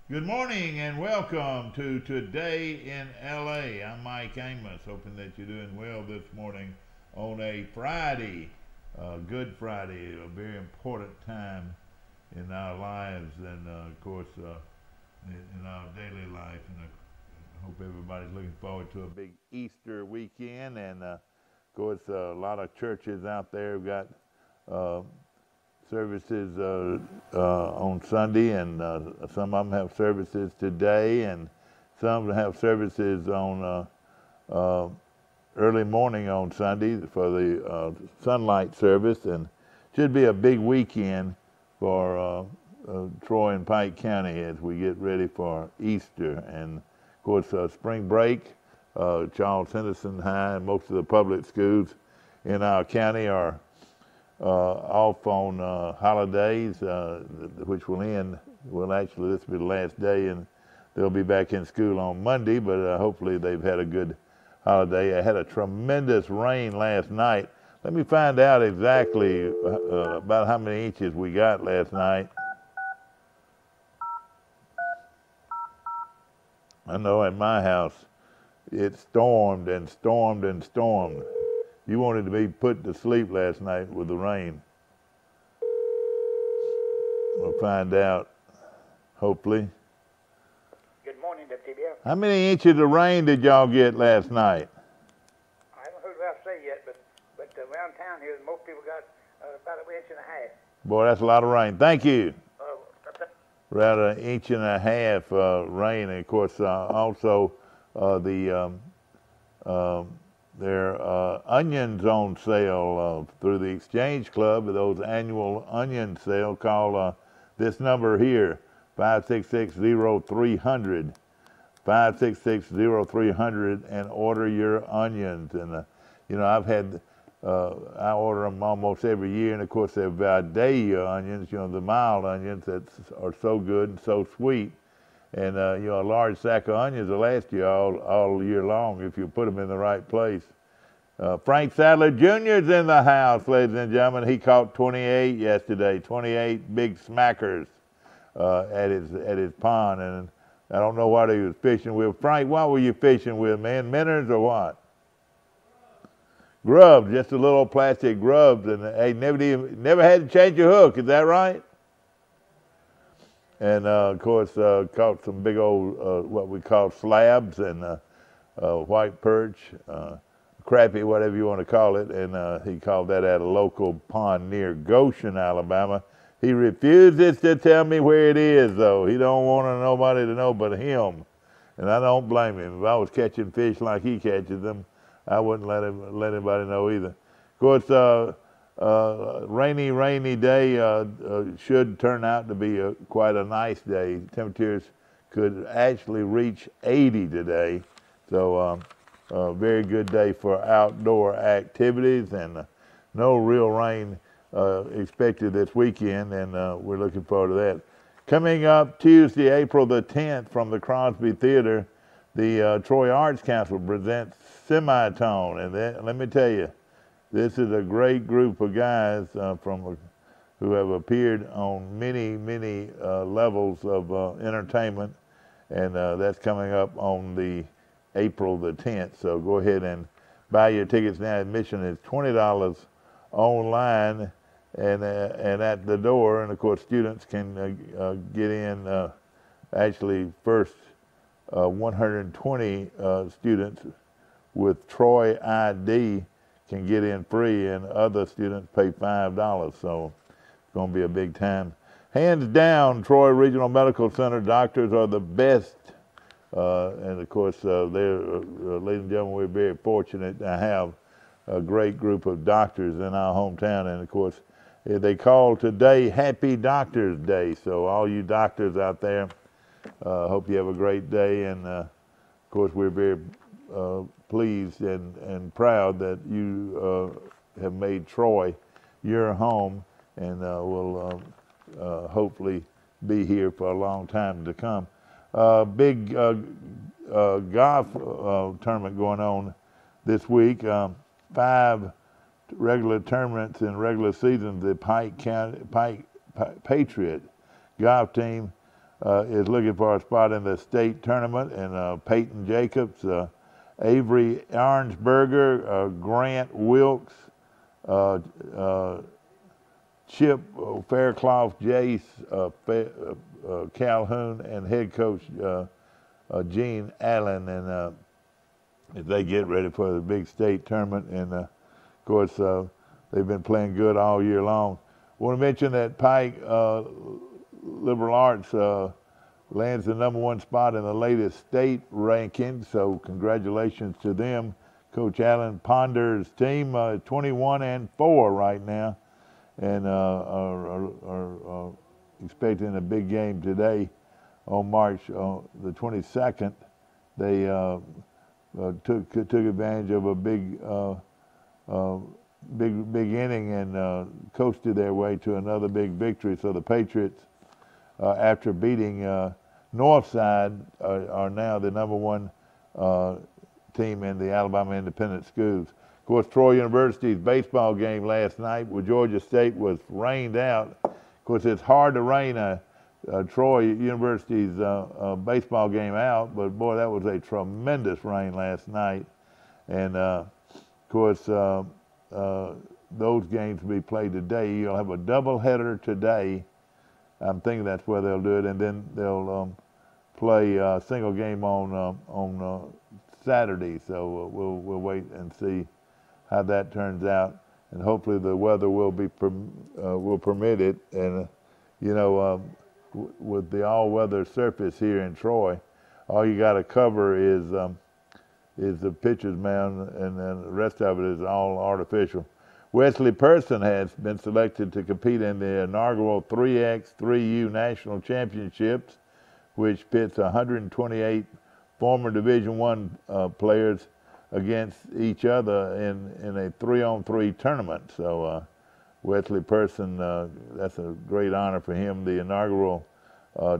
Good morning and welcome to Today in LA. I'm Mike Amos, hoping that you're doing well this morning on a Friday, Good Friday, a very important time in our lives and, of course, in our daily life. And I hope everybody's looking forward to a big Easter weekend. And, of course, a lot of churches out there have got uh, services on Sunday, and some of them have services today, and some have services on early morning on Sunday for the sunlight service, and should be a big weekend for Troy and Pike County as we get ready for Easter. And of course, spring break, Charles Henderson High and most of the public schools in our county are off on holidays, which will end. Well, actually, this will be the last day, and they'll be back in school on Monday. But hopefully, they've had a good holiday. I had a tremendous rain last night. Let me find out exactly about how many inches we got last night. I know at my house, it stormed and stormed and stormed. You wanted to be put to sleep last night with the rain. We'll find out, hopefully. Good morning, WTBF. How many inches of rain did y'all get last night? I haven't heard about say yet, but around town here, most people got about an inch and a half. Boy, that's a lot of rain. Thank you. Uh, Around an inch and a half rain. And of course, also there are onions on sale through the Exchange Club, those annual onion sale. Call this number here, 566-0300, 566-0300, and order your onions. And, I've had, I order them almost every year, and of course they're Vidalia onions, the mild onions that are so good and so sweet. And, a large sack of onions will last you all year long if you put them in the right place. Frank Sadler Jr. is in the house, ladies and gentlemen. He caught 28 yesterday, 28 big smackers at his pond. And I don't know what he was fishing with. Frank, what were you fishing with, man? Minnows or what? Grubs, just a little plastic grubs. And hey, never had to change your hook, is that right? And of course, caught some big old what we call slabs and white perch, crappie, whatever you want to call it. And he called that at a local pond near Goshen, Alabama. He refuses to tell me where it is, though. He don't want nobody to know but him, and I don't blame him. If I was catching fish like he catches them, I wouldn't let anybody know either. Of course, rainy day should turn out to be quite a nice day. Temperatures could actually reach 80 today, so a very good day for outdoor activities, and no real rain expected this weekend, and we're looking forward to that. Coming up Tuesday, April the 10th, from the Crosby Theater, the Troy Arts Council presents Semitone, and let me tell you, this is a great group of guys who have appeared on many levels of entertainment, and that's coming up on the April the 10th. So go ahead and buy your tickets now. Admission is $20 online and at the door. And of course, students can get in. Actually, first 120 students with Troy ID can get in free, and other students pay $5. So it's going to be a big time. Hands down, Troy Regional Medical Center doctors are the best. And of course, ladies and gentlemen, we're very fortunate to have a great group of doctors in our hometown. And of course, they call today Happy Doctors Day. So all you doctors out there, hope you have a great day. And of course, we're very pleased and proud that you have made Troy your home, and will hopefully be here for a long time to come. Big golf tournament going on this week. 5 regular tournaments in regular season. The Pike Patriot golf team is looking for a spot in the state tournament, and Peyton Jacobs, Avery Arnsberger, Grant Wilkes, Chip Faircloth, Jace Calhoun, and head coach Gene Allen, and as they get ready for the big state tournament, and of course they've been playing good all year long. I want to mention that Pike Liberal Arts lands the #1 spot in the latest state ranking, so congratulations to them. Coach Alan Ponder's team, 21-4 right now, and are expecting a big game today on March the 22nd. They took advantage of a big inning and coasted their way to another big victory. So the Patriots, after beating Northside, are now the #1 team in the Alabama Independent Schools. Of course, Troy University's baseball game last night with Georgia State was rained out. Of course, it's hard to rain Troy University's baseball game out, but boy, that was a tremendous rain last night. And of course, those games will be played today. You'll have a doubleheader today. I'm thinking that's where they'll do it, and then they'll play a single game on Saturday. So we'll wait and see how that turns out, and hopefully the weather will permit it. And with the all-weather surface here in Troy, all you got to cover is the pitcher's mound, and then the rest of it is all artificial. Wesley Person has been selected to compete in the inaugural 3x3U National Championships, which pits 128 former Division I players against each other in a 3-on-3 tournament. So Wesley Person, that's a great honor for him. The inaugural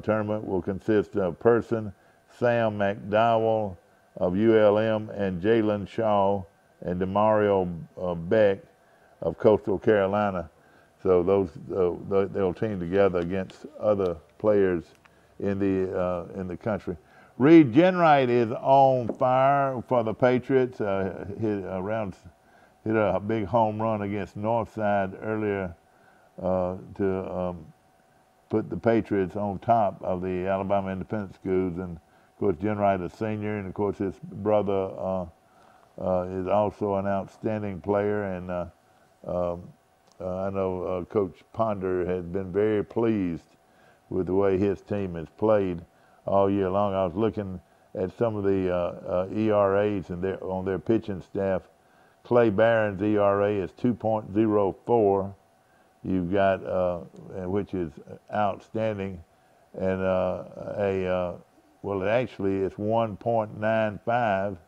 tournament will consist of Person, Sam McDowell of ULM, and Jalen Shaw and DeMario Beck of Coastal Carolina. So they'll team together against other players in the country. Reed Jenright is on fire for the Patriots. Hit a big home run against Northside earlier to put the Patriots on top of the Alabama Independent Schools. And of course, Jenright is a senior, and of course his brother is also an outstanding player. And I know Coach Ponder has been very pleased with the way his team has played all year long. I was looking at some of the ERAs on their pitching staff. Clay Barron's ERA is 2.04. You've got, which is outstanding, and actually it's 1.95.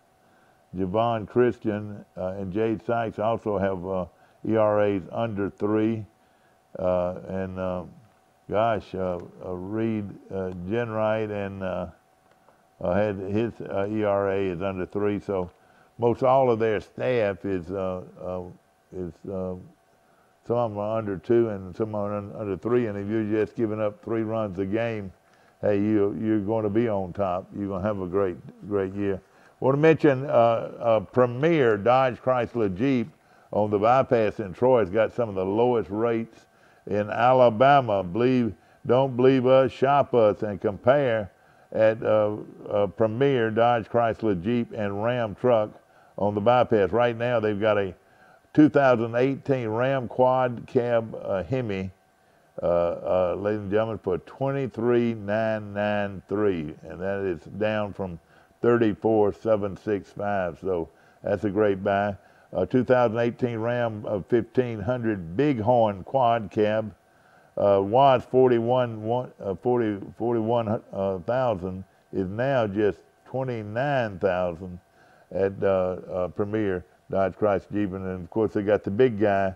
Javon Christian and Jade Sykes also have ERAs under 3, and Reed Jenright and had his ERA is under 3. So most all of their staff is some of them are under 2 and some are under 3. And if you're just giving up 3 runs a game, hey, you're going to be on top. You're going to have a great year. I want to mention Premier Dodge Chrysler Jeep on the bypass in Troy has got some of the lowest rates in Alabama. Don't believe us, shop us, and compare at Premier Dodge Chrysler Jeep and Ram truck on the bypass. Right now they've got a 2018 Ram Quad Cab Hemi, ladies and gentlemen, for $23,993, and that is down from $34,765. So that's a great buy. 2018 Ram 1500 Bighorn Quad Cab was $41,000, is now just $29,000 at Premier Dodge Chrysler Jeep. And of course they got the big guy,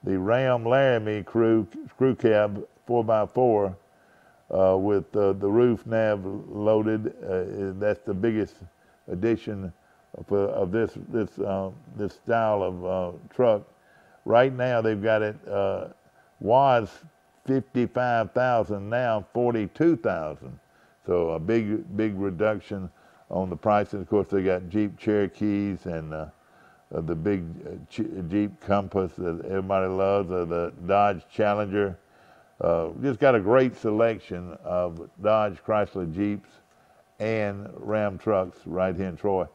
the Ram Laramie Crew Cab 4x4 with the roof nav loaded. That's the biggest addition of this style of truck. Right now they've got it was $55,000, now $42,000. So a big reduction on the prices. Of course, they got Jeep Cherokees and the big Jeep Compass that everybody loves, the Dodge Challenger. Just got a great selection of Dodge, Chrysler Jeeps and Ram trucks right here in Troy.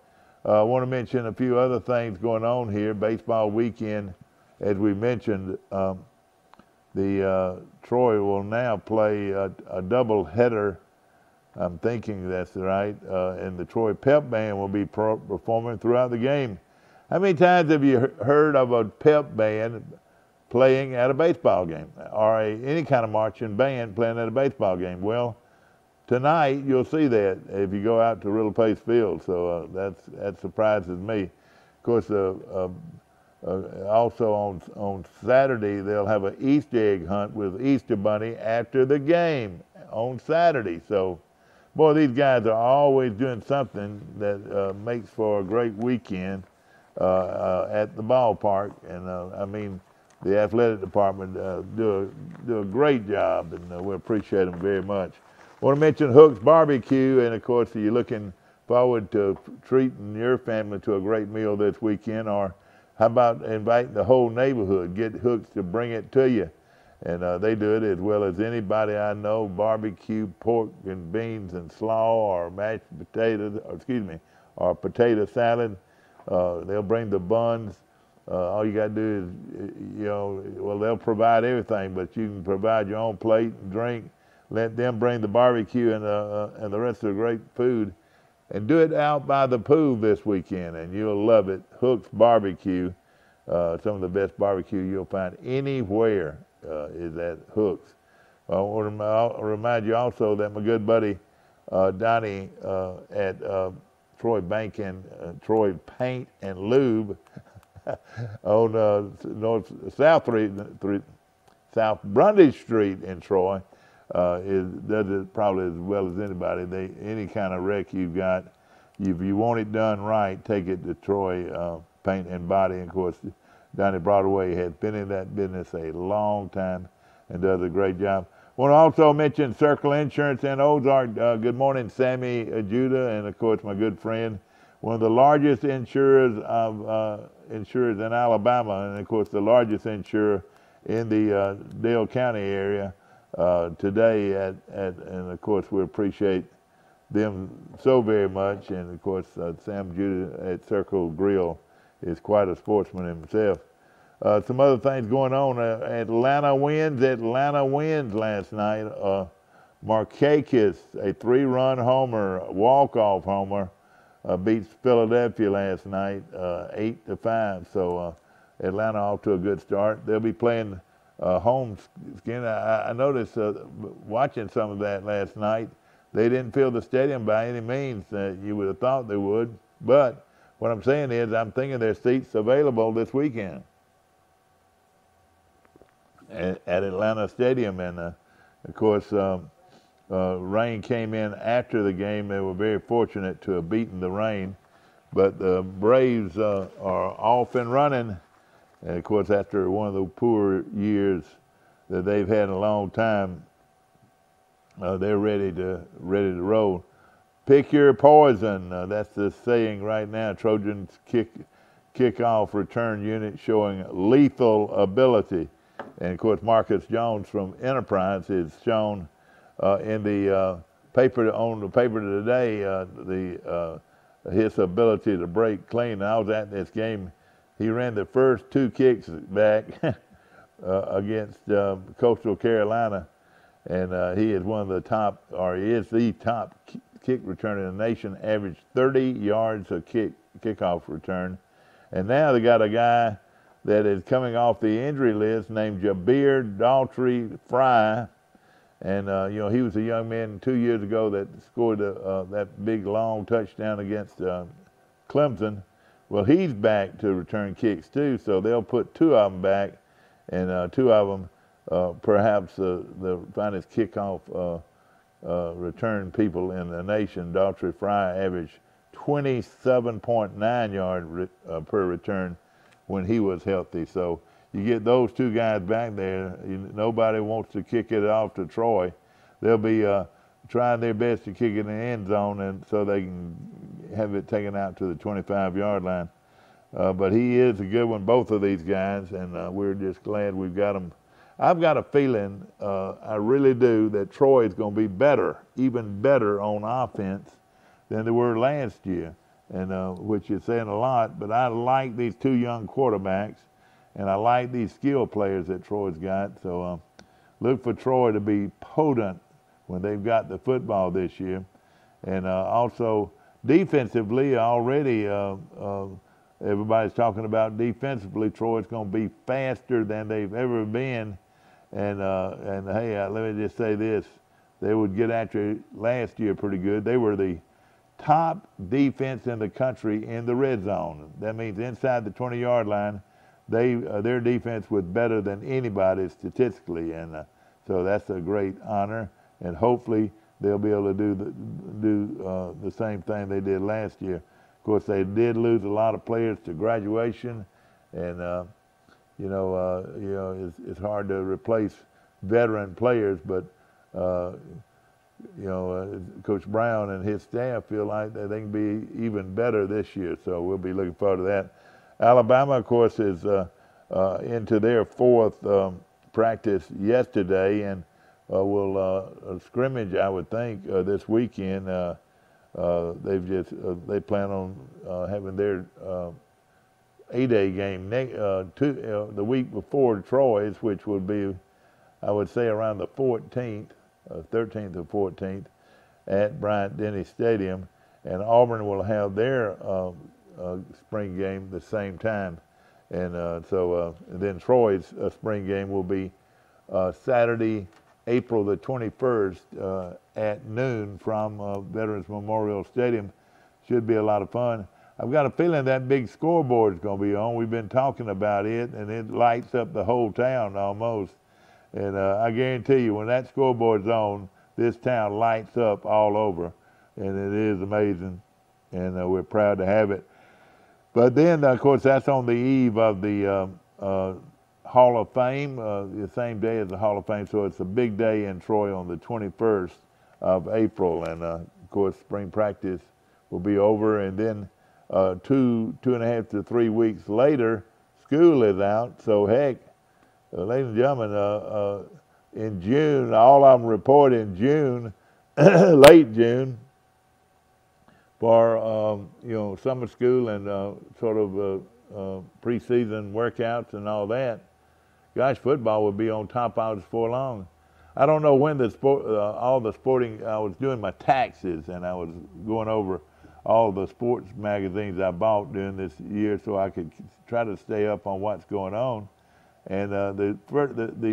I want to mention a few other things going on here. Baseball weekend, as we mentioned, Troy will now play a double header. I'm thinking that's right. And the Troy Pep Band will be performing throughout the game. How many times have you heard of a pep band playing at a baseball game, or any kind of marching band playing at a baseball game? Well, tonight you'll see that if you go out to Riddle Place Field. So that surprises me. Of course, also on Saturday they'll have an Easter egg hunt with Easter Bunny after the game on Saturday. So, boy, these guys are always doing something that makes for a great weekend at the ballpark. And I mean, the athletic department do a great job, and we appreciate them very much. I want to mention Hook's Barbecue, and of course, you're looking forward to treating your family to a great meal this weekend, or how about inviting the whole neighborhood? Get Hook's to bring it to you. And they do it as well as anybody I know. Barbecue pork and beans and slaw, or mashed potatoes, or potato salad. They'll bring the buns. All you got to do is, they'll provide everything, but you can provide your own plate and drink. Let them bring the barbecue and the rest of the great food. And do it out by the pool this weekend, and you'll love it. Hook's Barbecue, some of the best barbecue you'll find anywhere is at Hook's. I'll remind you also that my good buddy Donnie at Troy Bank and Troy Paint and Lube on South Brundage Street in Troy does it probably as well as anybody. Any kind of wreck you've got, if you want it done right, take it to Troy Paint and Body. And of course, Donnie Broadway has been in that business a long time and does a great job. I want to also mention Circle Insurance in Ozark. Good morning, Sammy Judah, and of course my good friend, one of the largest insurers in Alabama, and of course the largest insurer in the Dale County area today. And of course we appreciate them so very much. And of course Sam Judah at Circle Grill is quite a sportsman himself. Some other things going on. Atlanta wins last night. Markakis, a 3-run homer, walk-off homer, beats Philadelphia last night 8-5. So Atlanta off to a good start. They'll be playing home skin. I noticed watching some of that last night, they didn't fill the stadium by any means. You would have thought they would. But what I'm saying is I'm thinking there's seats available this weekend at Atlanta Stadium. And of course, rain came in after the game. They were very fortunate to have beaten the rain. But the Braves are off and running. And of course, after one of the poor years that they've had in a long time, they're ready to roll. Pick your poison. That's the saying right now. Trojans kick-off return unit showing lethal ability. And of course, Marcus Jones from Enterprise is shown in the paper today. His ability to break clean. I was at this game. He ran the first 2 kicks back against Coastal Carolina, and he is one of the top, or he is the top kick returner in the nation. Averaged 30 yards a kickoff return, and now they got a guy that is coming off the injury list named Jabir Daughtry Fry, and he was a young man 2 years ago that scored that big long touchdown against Clemson. Well, he's back to return kicks too, so they'll put 2 of them back, and 2 of them perhaps the finest kickoff return people in the nation. Daughtry Fry averaged 27.9 yards per return when he was healthy. So you get those two guys back there, nobody wants to kick it off to Troy. They'll be trying their best to kick it in the end zone, and so they can have it taken out to the 25-yard line. But he is a good one, both of these guys, and we're just glad we've got them. I've got a feeling, I really do, that Troy is going to be better, even better on offense than they were last year, and which is saying a lot. But I like these two young quarterbacks, and I like these skill players that Troy's got. So look for Troy to be potent when they've got the football this year. And also defensively, already everybody's talking about defensively. Troy's going to be faster than they've ever been. And hey, let me just say this. They would get after it last year pretty good. They were the top defense in the country in the red zone. That means inside the 20-yard line, their defense was better than anybody statistically. And so that's a great honor. And hopefully they'll be able to do the same thing they did last year. Of course, they did lose a lot of players to graduation, and it's hard to replace veteran players. But Coach Brown and his staff feel like that they can be even better this year. So we'll be looking forward to that. Alabama, of course, is into their fourth practice yesterday, and will scrimmage, I would think, this weekend. They plan on having their A-Day game the week before Troy's, which would be, I would say, around the 13th or 14th, at Bryant-Denny Stadium, and Auburn will have their spring game the same time, and then Troy's spring game will be Saturday, April the 21st at noon from Veterans Memorial Stadium. Should be a lot of fun. I've got a feeling that big scoreboard is going to be on. We've been talking about it, and it lights up the whole town almost. And I guarantee you, when that scoreboard's on, this town lights up all over, and it is amazing, and we're proud to have it. But then, of course, that's on the eve of the Hall of Fame, the same day as the Hall of Fame, so it's a big day in Troy on the 21st of April, and of course spring practice will be over, and then 2.5 to 3 weeks later, school is out. So heck, ladies and gentlemen, in June, all of them report in June, late June, for summer school and sort of preseason workouts and all that. Gosh, football will be on top of us before long. I don't know when all the sporting, I was doing my taxes and I was going over all the sports magazines I bought during this year so I could try to stay up on what's going on. And the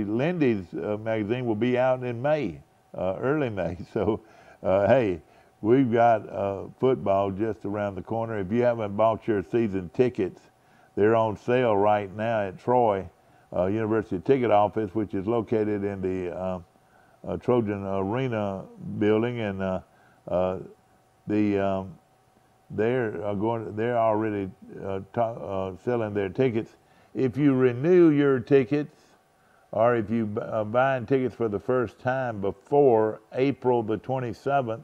Lindy's magazine will be out in May, early May. So, hey, we've got football just around the corner. If you haven't bought your season tickets, they're on sale right now at Troy University Ticket Office, which is located in the Trojan Arena building, and they're already selling their tickets. If you renew your tickets, or if you buying tickets for the first time before April the 27th,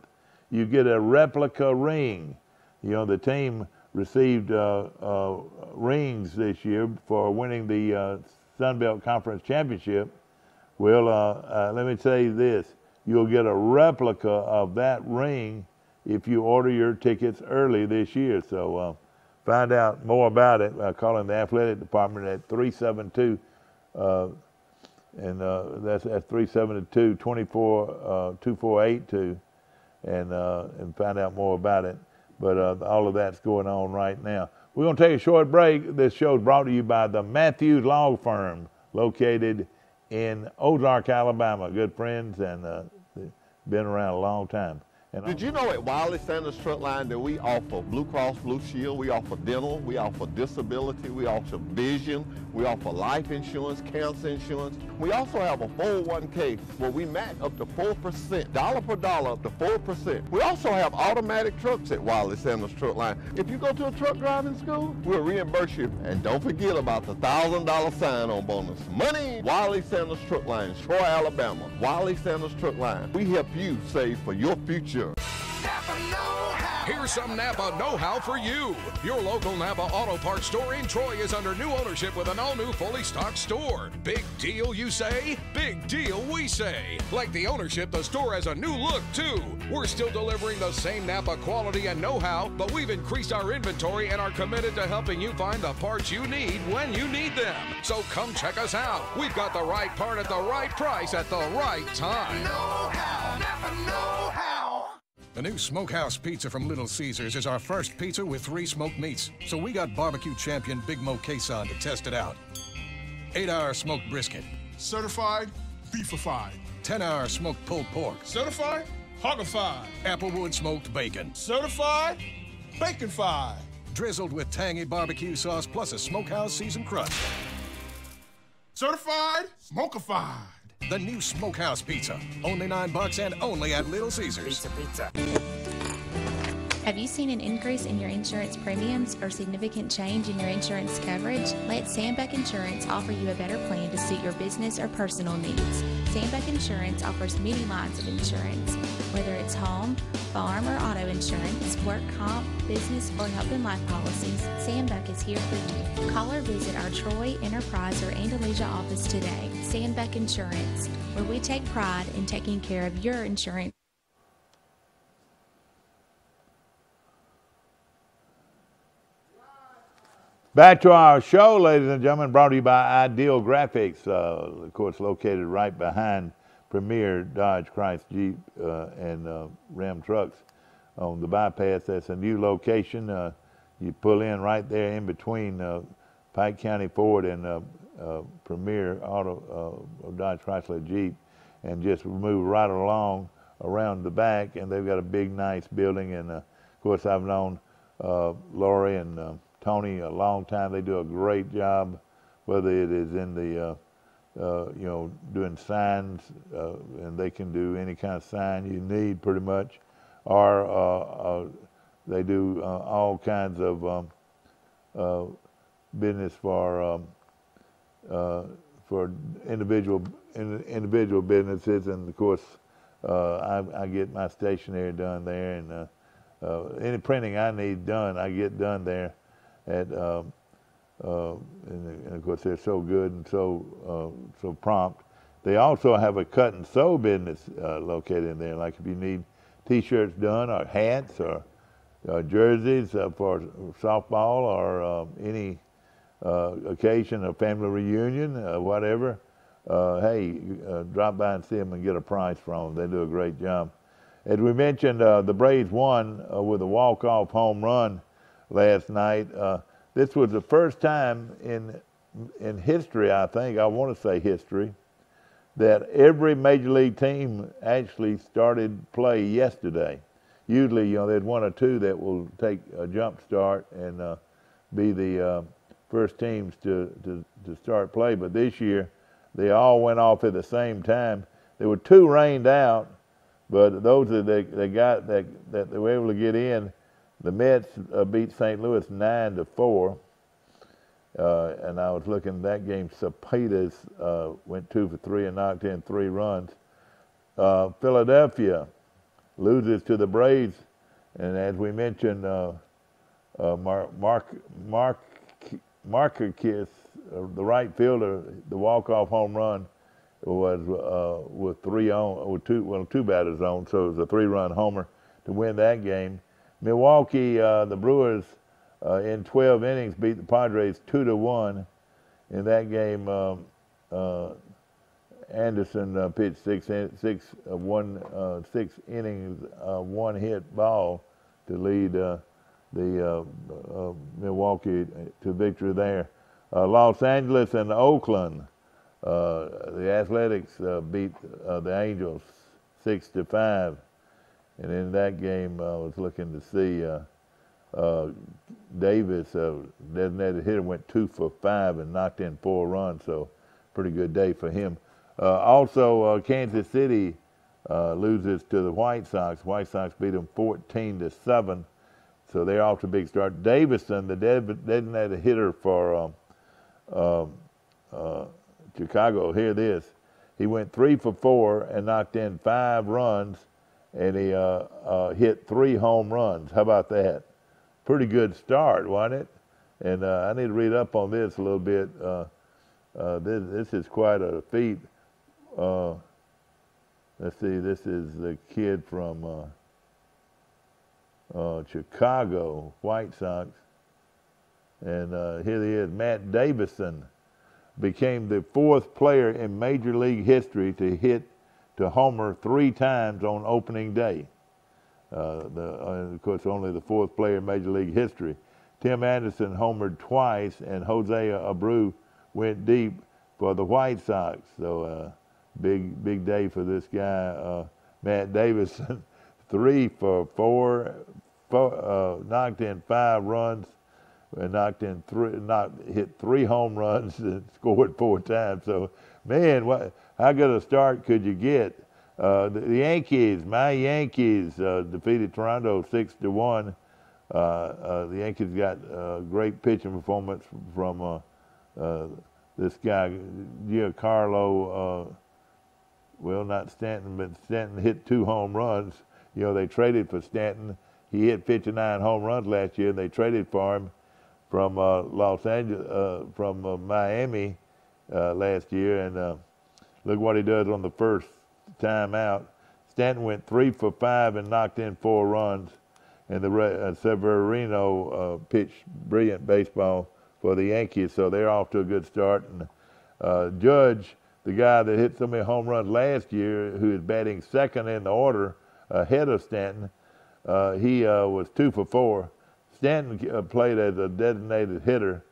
you get a replica ring. The team received rings this year for winning the Sun Belt Conference Championship. Well, let me tell you this. You'll get a replica of that ring if you order your tickets early this year. So find out more about it by calling the athletic department at 372, and that's at 372-2482, and find out more about it. But all of that's going on right now. We're going to take a short break. This show is brought to you by the Matthews Law Firm, located in Ozark, Alabama. Good friends, and been around a long time. Did you know at Wiley Sanders Truck Line that we offer Blue Cross Blue Shield, we offer dental, we offer disability, we offer vision, we offer life insurance, cancer insurance. We also have a 401k where we match up to 4%, dollar per dollar up to 4%. We also have automatic trucks at Wiley Sanders Truck Line. If you go to a truck driving school, we'll reimburse you. And don't forget about the $1,000 sign-on bonus. Money! Wiley Sanders Truck Line, Troy, Alabama. Wiley Sanders Truck Line. We help you save for your future. Here's some Napa know-how for you. Your local Napa Auto Parts store in Troy is under new ownership with an all-new fully stocked store. Big deal, you say? Big deal, we say. Like the ownership, the store has a new look, too. We're still delivering the same Napa quality and know-how, but we've increased our inventory and are committed to helping you find the parts you need when you need them. So come check us out. We've got the right part at the right price at the right time. Know-how, Napa know-how. The new Smokehouse Pizza from Little Caesars is our first pizza with 3 smoked meats, so we got barbecue champion Big Mo Queson to test it out. 8-hour smoked brisket. Certified beefified. 10-hour smoked pulled pork. Certified hoggified. Applewood smoked bacon. Certified baconfied. Drizzled with tangy barbecue sauce plus a Smokehouse seasoned crust. Certified smokified. The new Smokehouse Pizza. Only $9 and only at Little Caesars. Pizza. Have you seen an increase in your insurance premiums or significant change in your insurance coverage? Let Sandbeck Insurance offer you a better plan to suit your business or personal needs. Sandbeck Insurance offers many lines of insurance, whether it's home, farm, or auto insurance, work comp, business, or health and life policies. Sandbeck is here for you. Call or visit our Troy, Enterprise, or Andalusia office today. Sandbeck Insurance, where we take pride in taking care of your insurance. Back to our show, ladies and gentlemen, brought to you by Ideal Graphics, of course, located right behind Premier Dodge, Chrysler, Jeep, and Ram trucks on the bypass. That's a new location. You pull in right there in between Pike County Ford and Premier Auto, Dodge, Chrysler, Jeep, and just move right along around the back. And they've got a big, nice building. And of course, I've known Lori and Tony a long time. They do a great job, whether it is in the doing signs, and they can do any kind of sign you need pretty much, or they do all kinds of business for individual businesses, and of course I get my stationery done there, and any printing I need done, I get done there. And of course they're so good and so prompt. They also have a cut and sew business located in there. Like if you need T-shirts done, or hats, or jerseys for softball, or any occasion, a family reunion, whatever. Hey, drop by and see them and get a price from them. They do a great job. As we mentioned, the Braves won with a walk-off home run last night. This was the first time in history, I think, I want to say history, that every major league team actually started play yesterday. Usually, there's 1 or 2 that will take a jump start and be the first teams to start play. But this year, they all went off at the same time. There were 2 rained out, but those that they got that they were able to get in. The Mets beat St. Louis 9-4, and I was looking at that game. Cepedas went 2 for 3 and knocked in 3 runs. Philadelphia loses to the Braves, and as we mentioned, Markakis, the right fielder, the walk-off home run was with 2 batters on, so it was a 3-run homer to win that game. Milwaukee, the Brewers, in 12 innings beat the Padres 2-1. In that game, Anderson pitched 6 innings, 1-hit ball to lead the Milwaukee to victory there. Los Angeles and Oakland, the Athletics beat the Angels 6-5. And in that game, I was looking to see Davis, designated hitter, went 2 for 5 and knocked in 4 runs. So pretty good day for him. Also, Kansas City loses to the White Sox. White Sox beat them 14-7. So they're off to a big start. Davison, the designated hitter for Chicago, hear this. He went 3 for 4 and knocked in 5 runs, and he hit 3 home runs. How about that? Pretty good start, wasn't it? And I need to read up on this a little bit. This is quite a feat. Let's see, this is the kid from Chicago White Sox. And here he is, Matt Davison. Became the 4th player in Major League history to homer 3 times on opening day. Of course, only the 4th player in Major League history. Tim Anderson homered twice, and Jose Abreu went deep for the White Sox. So big day for this guy, Matt Davison. 3 for 4, knocked in 5 runs, and hit 3 home runs and scored 4 times. So, man, how good a start could you get? The Yankees, my Yankees, defeated Toronto 6-1. The Yankees got a great pitching performance from this guy, Giancarlo. Well, not Stanton, but Stanton hit 2 home runs. You know, they traded for Stanton. He hit 59 home runs last year, and they traded for him from Miami last year. And look what he does on the first time out. Stanton went 3 for 5 and knocked in 4 runs. And the Severino pitched brilliant baseball for the Yankees, so they're off to a good start. And Judge, the guy that hit so many home runs last year, who is batting 2nd in the order ahead of Stanton, he was 2 for 4. Stanton played as a designated hitter,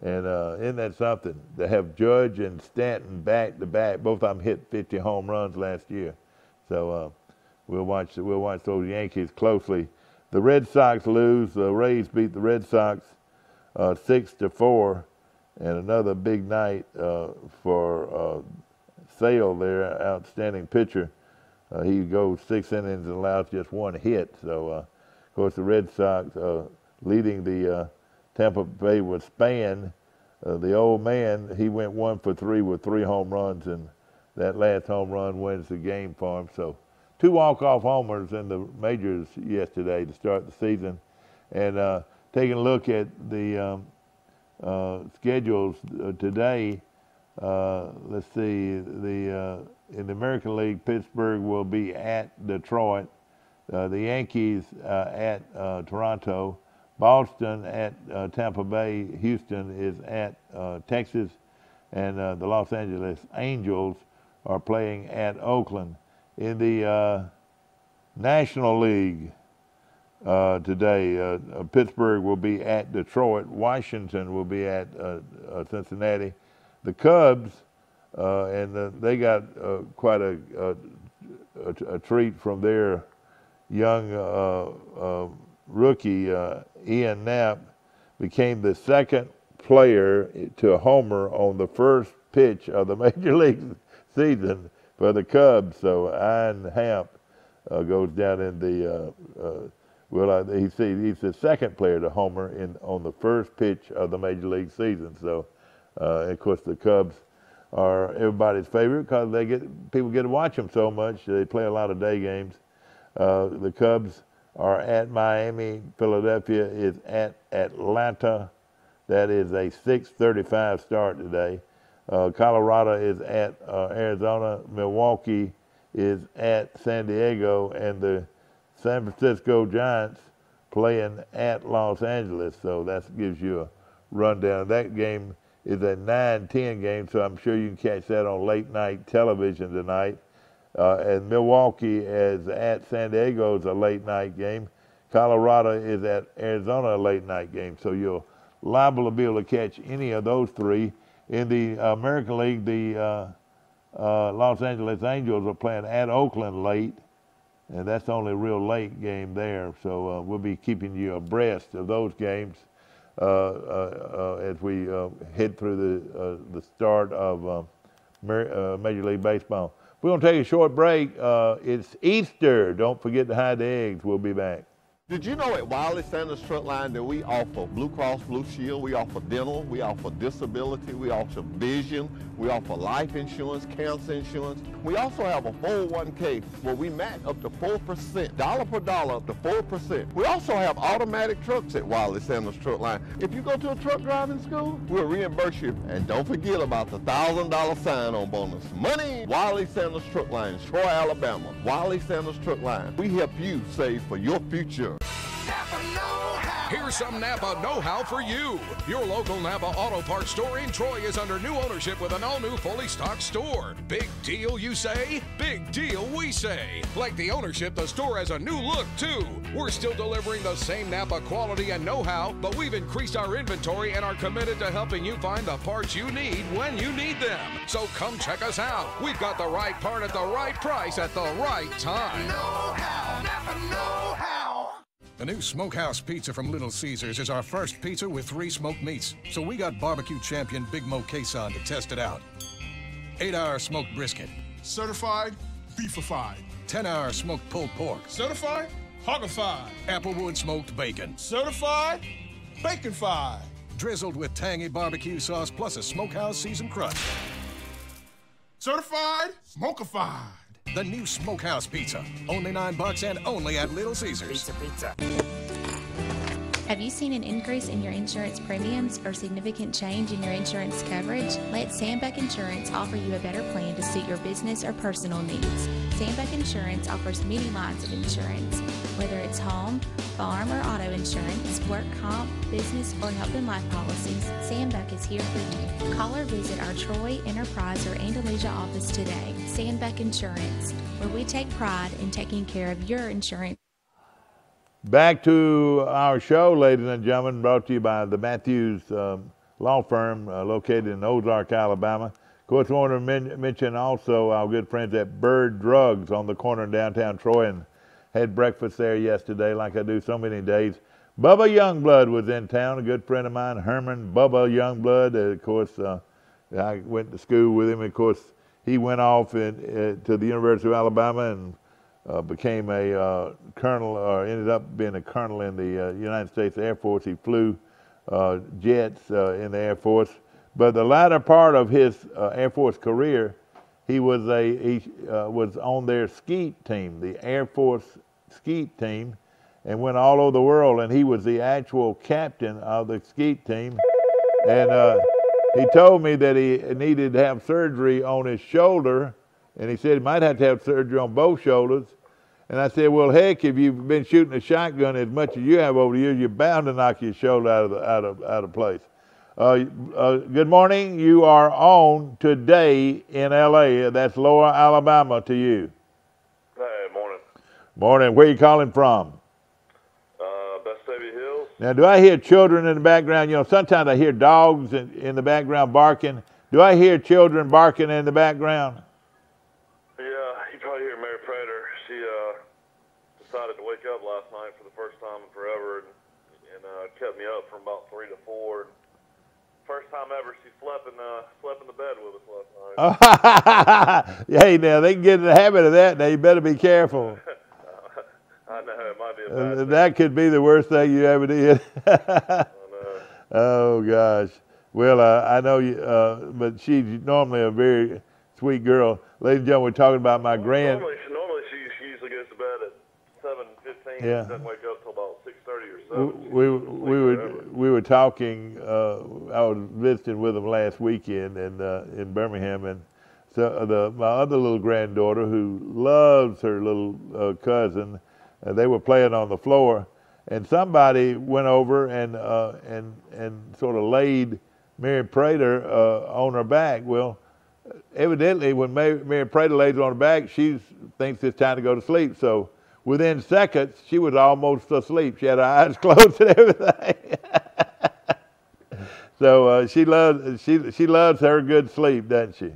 and isn't that something to have Judge and Stanton back to back? Both of them hit 50 home runs last year. So we'll watch those Yankees closely. The Red Sox lose. The Rays beat the Red Sox 6-4, and another big night for Sale, their outstanding pitcher. He goes 6 innings and allows just 1 hit. So, of course, the Red Sox leading the Tampa Bay with Span. The old man, he went 1 for 3 with 3 home runs, and that last home run wins the game for him. So 2 walk-off homers in the majors yesterday to start the season. And taking a look at the schedules today, let's see, in the American League, Pittsburgh will be at Detroit. The Yankees at Toronto. Boston at Tampa Bay. Houston is at Texas. And the Los Angeles Angels are playing at Oakland. In the National League today, Pittsburgh will be at Detroit. Washington will be at Cincinnati. The Cubs, they got quite a treat from their young rookie, Ian Knapp, became the 2nd player to homer on the first pitch of the Major League season for the Cubs. So Ian Happ goes down in the he's the 2nd player to homer on the first pitch of the Major League season. So of course the Cubs are everybody's favorite because people get to watch them so much. They play a lot of day games. The Cubs are at Miami. Philadelphia is at Atlanta. That is a 6:35 start today. Colorado is at Arizona. Milwaukee is at San Diego, and the San Francisco Giants playing at Los Angeles. So that gives you a rundown. That game is a 9-10 game, so I'm sure you can catch that on late night television tonight. And Milwaukee is at San Diego is a late night game. Colorado is at Arizona, a late night game. So you're liable to be able to catch any of those 3. In the American League, the Los Angeles Angels are playing at Oakland late. and that's the only real late game there. So we'll be keeping you abreast of those games as we head through the start of Major League Baseball. We're going to take a short break. It's Easter. Don't forget to hide the eggs. We'll be back. Did you know at Wiley Sanders Truck Line that we offer Blue Cross Blue Shield, we offer dental, we offer disability, we offer vision, we offer life insurance, cancer insurance. We also have a 401k where we match up to 4%, dollar per dollar up to 4%. We also have automatic trucks at Wiley Sanders Truck Line. If you go to a truck driving school, we'll reimburse you. And don't forget about the $1,000 sign-on bonus. Money! Wiley Sanders Truck Line, Troy, Alabama. Wiley Sanders Truck Line. We help you save for your future. Here's some Napa know-how for you. Your local Napa Auto Parts store in Troy is under new ownership with an all-new fully stocked store. Big deal, you say? Big deal, we say. Like the ownership, the store has a new look, too. We're still delivering the same Napa quality and know-how, but we've increased our inventory and are committed to helping you find the parts you need when you need them. So come check us out. We've got the right part at the right price at the right time. Know-how, Napa know-how. The new Smokehouse Pizza from Little Caesars is our first pizza with 3 smoked meats. So we got barbecue champion Big Mo Quezon to test it out. 8-hour smoked brisket. Certified beefified. 10-hour smoked pulled pork. Certified hoggified. Applewood smoked bacon. Certified baconfied. Drizzled with tangy barbecue sauce plus a Smokehouse seasoned crust. Certified smokified. The new Smokehouse Pizza. Only $9 and only at Little Caesars. Pizza. Have you seen an increase in your insurance premiums or significant change in your insurance coverage? Let Sandbeck Insurance offer you a better plan to suit your business or personal needs. Sandbeck Insurance offers many lines of insurance, whether it's home, farm, or auto insurance, work comp, business, or health and life policies. Sandbeck is here for you. Call or visit our Troy, Enterprise, or Andalusia office today. Sandbeck Insurance, where we take pride in taking care of your insurance. Back to our show, ladies and gentlemen, brought to you by the Matthews Law Firm located in Ozark, Alabama. Of course, I want to mention also our good friends at Bird Drugs on the corner in downtown Troy, and had breakfast there yesterday like I do so many days. Bubba Youngblood was in town, a good friend of mine, Herman Bubba Youngblood. Of course, I went to school with him. Of course, he went off to the University of Alabama and became a colonel, or ended up being a colonel in the United States Air Force. He flew jets in the Air Force. But the latter part of his Air Force career, he was on their skeet team, the Air Force skeet team, and went all over the world. And he was the actual captain of the skeet team. And he told me that he needed to have surgery on his shoulder. And he said he might have to have surgery on both shoulders. And I said, well, heck, if you've been shooting a shotgun as much as you have over the years, you're bound to knock your shoulder out of place. Good morning. You are on Today in L.A. That's Lower Alabama to you. Hey, morning. Morning. Where are you calling from? Vestavia Hills. Now, do I hear children in the background? You know, sometimes I hear dogs in the background barking. Do I hear children barking in the background? Yeah, you probably hear Mary Prater. She decided to wake up last night for the first time in forever and kept me up from about 3 to 4. First time ever she slept in the bed with us last night. Hey, now they can get in the habit of that. Now you better be careful. I know it might be a bad thing. That could be the worst thing you ever did. Oh gosh. Well, I know you, but she's normally a very sweet girl. Ladies and gentlemen, we're talking about my Normally she usually goes to bed at 7:15. Yeah. And doesn't wake up till about 6:30 or 7. We were talking. I was visiting with them last weekend in Birmingham, and so my other little granddaughter, who loves her little cousin, they were playing on the floor, and somebody went over and sort of laid Mary Prater on her back. Well, evidently, when Mary Prater lays on her back, she thinks it's time to go to sleep. So within seconds, she was almost asleep. She had her eyes closed and everything. So she loves her good sleep, doesn't she? Yeah,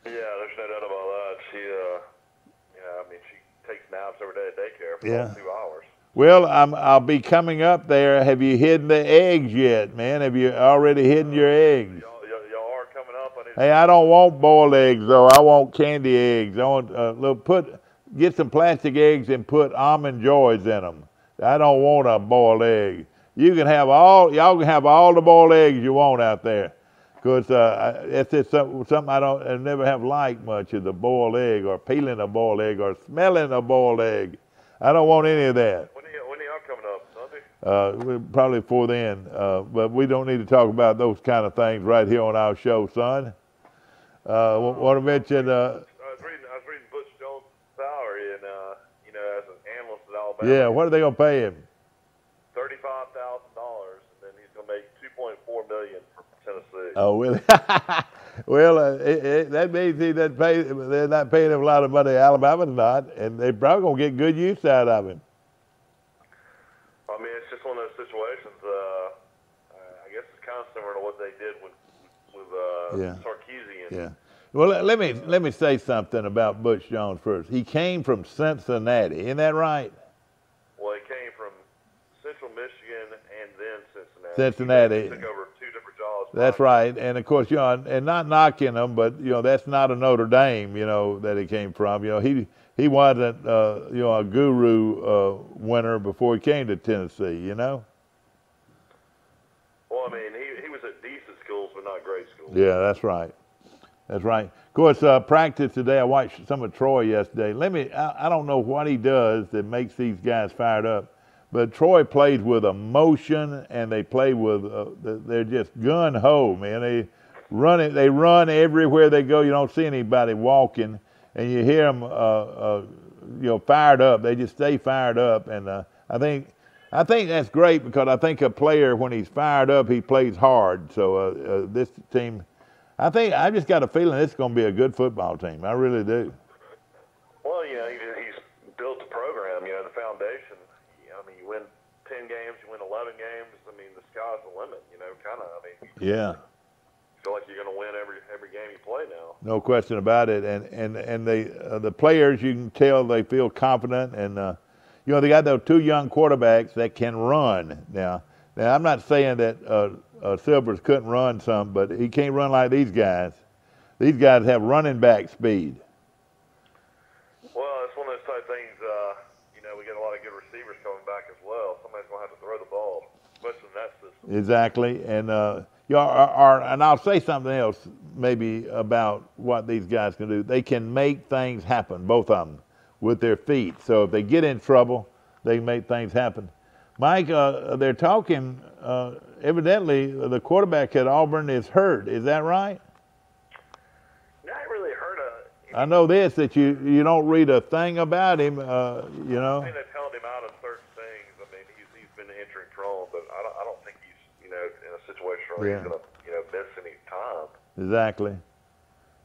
there's no doubt about that. She, takes naps every day at daycare for Yeah. about 2 hours. Well, I'll be coming up there. Have you hidden the eggs yet, man? Have you already hidden your eggs? Y'all are coming up. Hey, I don't want boiled eggs though. I want candy eggs. I want get some plastic eggs and put almond joys in them. I don't want a boiled egg. Y'all can have all the boiled eggs you want out there, because it's just something I never have liked much is a boiled egg or peeling a boiled egg or smelling a boiled egg. I don't want any of that. When are y'all coming up, Sunday? Probably before then, but we don't need to talk about those kind of things right here on our show, son. Want to mention? I was reading Butch Jones' salary, and as an analyst at Alabama. Yeah, what are they gonna pay him? $35,000, and then he's gonna make $2.4 million for Tennessee. Oh, really? Well, that means they're not paying him a lot of money. Alabama's not, and they're probably gonna get good use out of him. I mean, it's just one of those situations. I guess it's kind of similar to what they did with Sarkisian. Yeah. Well, let me say something about Butch Jones first. He came from Cincinnati, isn't that right? Well, he came from Central Michigan and then Cincinnati. Cincinnati. He took over 2 different jobs. That's right, and of course, and not knocking him, but that's not a Notre Dame, that he came from. He wasn't, a guru winner before he came to Tennessee. Well, I mean, he was at decent schools, but not great schools. Yeah, that's right. That's right. Of course, practice today. I watched some of Troy yesterday. I don't know what he does that makes these guys fired up, but Troy plays with emotion, and they play with. They're just gun ho, man. They run everywhere they go. You don't see anybody walking, and you hear them, fired up. They just stay fired up, and I think that's great, because I think a player, when he's fired up, he plays hard. So this team. I just got a feeling it's going to be a good football team. I really do. Well, he's built the program, the foundation. I mean, you win 10 games, you win 11 games. I mean, the sky's the limit, kind of. I mean, yeah. I feel like you're going to win every game you play now. No question about it. And the players, you can tell they feel confident. And, they got those 2 young quarterbacks that can run. Now I'm not saying that Silvers couldn't run some, but he can't run like these guys. These guys have running back speed. Well, it's one of those type things. We get a lot of good receivers coming back as well. Somebody's going to have to throw the ball, especially in that system. Exactly, and and I'll say something else maybe about what these guys can do. They can make things happen, both of them, with their feet. So if they get in trouble, they can make things happen. Mike, they're talking. Evidently, the quarterback at Auburn is hurt. Is that right? Not really hurt. I know this, that you don't read a thing about him. I think they've held him out of certain things. I mean, he's been injury prone, but I don't think he's in a situation where he's going to miss any time. Exactly.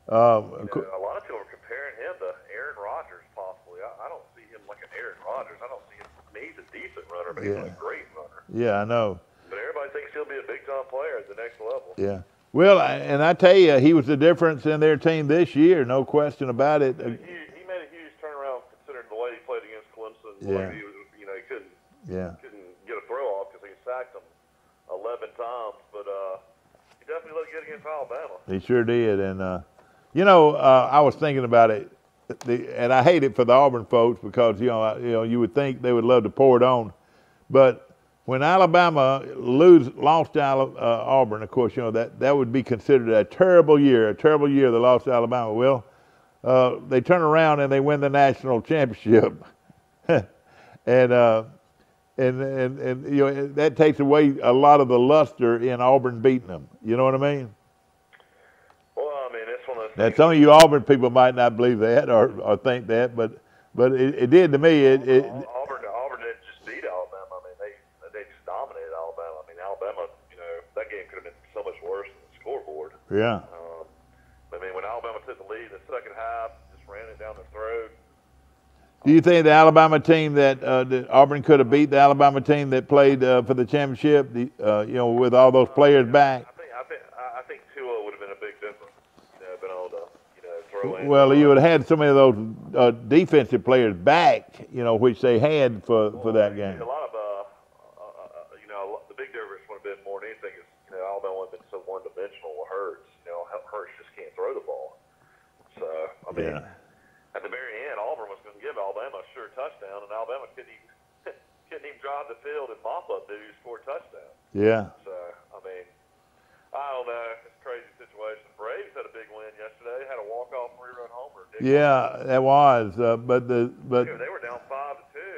A lot of people are comparing him to Aaron Rodgers, possibly. I don't see him like an Aaron Rodgers. I don't see him. I mean, he's a decent runner, but he's not a great runner. Yeah, I know. But everybody thinks he'll be a big-time player at the next level. Yeah. Well, and I tell you, he was the difference in their team this year, no question about it. He made a huge turnaround considering the way he played against Clemson. Yeah. He couldn't get a throw off because he sacked him 11 times, but he definitely looked good against Alabama. He sure did, and I was thinking about it, and I hate it for the Auburn folks because you would think they would love to pour it on, but when Alabama lost to Auburn, of course, that would be considered a terrible year they lost to Alabama. Well, they turn around and they win the national championship, and that takes away a lot of the luster in Auburn beating them. You know what I mean? Well, I mean, it's one of those Now, things. some of you Auburn people might not believe that or think that, but it did to me. Auburn didn't just beat Alabama. I mean, they just dominated Alabama. I mean, Alabama, that game could have been so much worse than the scoreboard. Yeah. I mean, when Alabama took the lead in the second half, just ran it down their throat. Do you think the Alabama team that Auburn could have beat the Alabama team that played for the championship? With all those players back. I think Tua would have been a big difference. Been able to throw in. Well, you would have had so many of those defensive players back, which they had for that game. A lot of, the big difference would have been more than anything is, Alabama would have been so one-dimensional with Hurts. Hurts just can't throw the ball. So, I mean, at the very end, Auburn was going to give Alabama a sure touchdown, and Alabama couldn't even drive the field and mop up dudes for a touchdown. Yeah. So, I mean, I don't know. It's a crazy situation. Braves had a big win yesterday. Had a walk-off three-run homer. Yeah, that was. But they were down 5-2,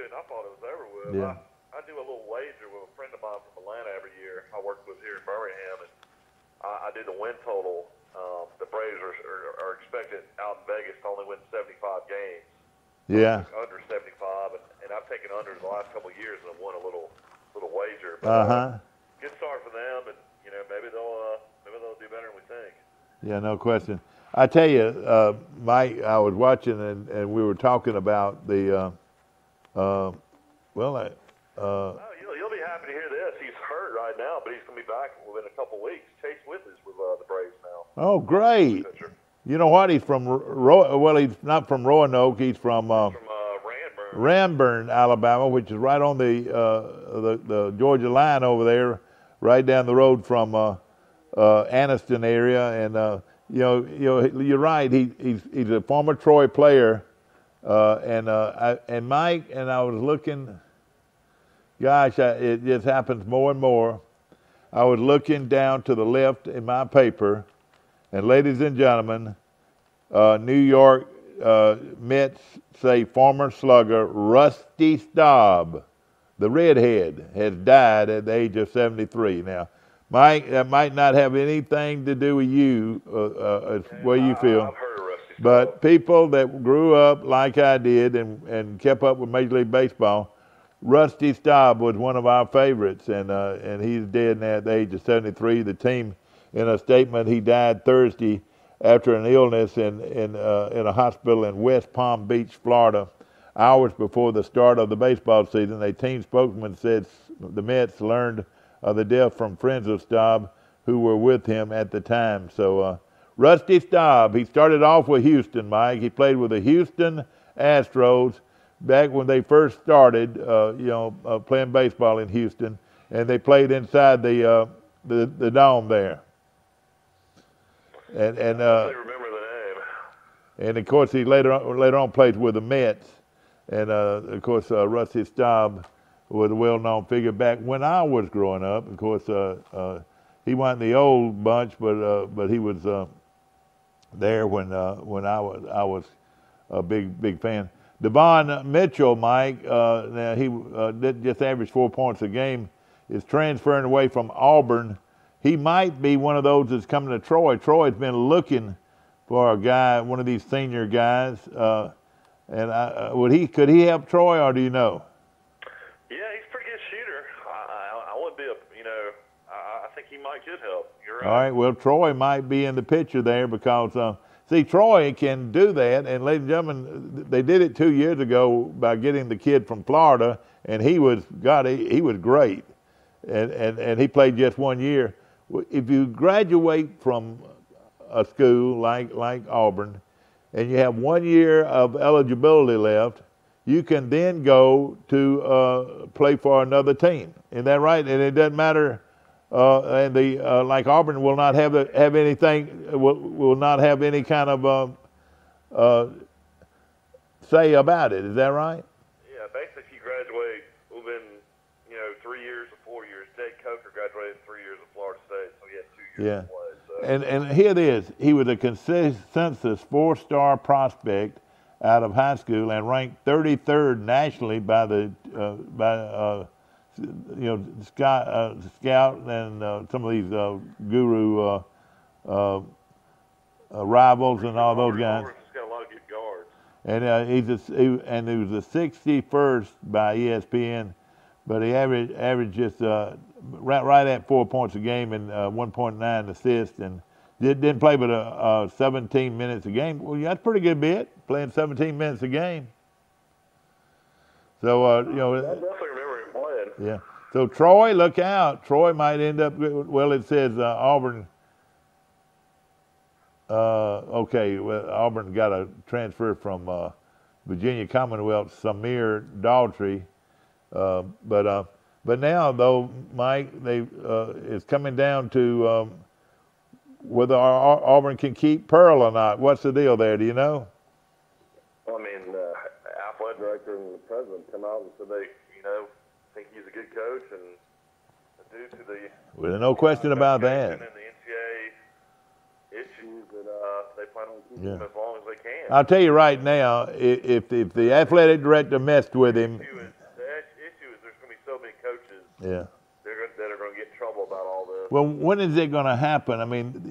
and I thought it was over with. Yeah. I do a little wager with a friend of mine from Atlanta every year. I work with here in Birmingham, and I do the win total. The Braves are expected out in Vegas to only win 75 games. Yeah. Under 75, and I've taken under the last couple of years and I've won a little wager. But, good start for them, and maybe they'll do better than we think. Yeah, no question. I tell you, Mike, I was watching and we were talking about the you'll be happy to hear this. He's hurt right now, but he's going to be back within a couple weeks. Chase With is with the Braves now. Oh, great. You know what? He's from he's not from Roanoke. He's from Ranburne, Alabama, which is right on the Georgia line over there, right down the road from Anniston area. And you're right. He's a former Troy player, and Mike and I was looking. Gosh, it just happens more and more. I was looking down to the left in my paper, and ladies and gentlemen, New York Mets say former slugger Rusty Staub, the redhead, has died at the age of 73. Now, Mike, that might not have anything to do with you, where you feel. I've heard of Rusty Staub. But people that grew up like I did and kept up with Major League Baseball, Rusty Staub was one of our favorites, and he's dead now at the age of 73. The team, in a statement, he died Thursday after an illness in a hospital in West Palm Beach, Florida, hours before the start of the baseball season. A team spokesman said the Mets learned of the death from friends of Staub who were with him at the time. So Rusty Staub, he started off with Houston, Mike. He played with the Houston Astros back when they first started, playing baseball in Houston, and they played inside the dome there. And I remember the name. And of course, he later on played with the Mets, and of course, Rusty Staub was a well-known figure back when I was growing up. Of course, he wasn't the old bunch, but he was there when I was a big fan. Devon Mitchell, Mike, now he didn't just average 4 points a game, is transferring away from Auburn. He might be one of those that's coming to Troy. Troy's been looking for a guy, one of these senior guys. And could he help Troy, or do you know? Yeah, he's a pretty good shooter. I wouldn't be I think he might could help. You're right. All right, well, Troy might be in the picture there because, see, Troy can do that. And ladies and gentlemen, they did it 2 years ago by getting the kid from Florida, and he was great. And he played just 1 year. If you graduate from a school like Auburn, and you have 1 year of eligibility left, you can then go to play for another team. Isn't that right? And it doesn't matter. Like Auburn will not have anything. Will not have any kind of say about it. Is that right? Yeah, basically, if you graduate within 3 years or 4 years. Jake Coker graduated in 3 years at Florida State, so he had 2 years to play. So. And here it is. He was a consensus 4-star prospect out of high school and ranked 33rd nationally by the Scout and some of these guru rivals and all those guys. He's got a lot of good guards. And he was the 61st by ESPN, but he averaged just right at 4 points a game and 1.9 assists, and didn't play but 17 minutes a game. Well, that's a pretty good bit, playing 17 minutes a game. So I definitely remember him playing. Yeah. So Troy, look out. Troy might end up. Well, it says Auburn. Okay, well, Auburn got a transfer from Virginia Commonwealth, Samir Daughtry, but now though, Mike, it's coming down to whether Auburn can keep Pearl or not. What's the deal there? Do you know? Well, I mean, the athletic director and the president come out and said they, think he's a good coach, and due to the Well, no question about that. And the NCAA issues that they plan on keeping him as long as they can. I'll tell you right now, if the athletic director messed with him, The issue is there's going to be so many coaches yeah. that are going to get in trouble about all this. Well, when is it going to happen? I mean,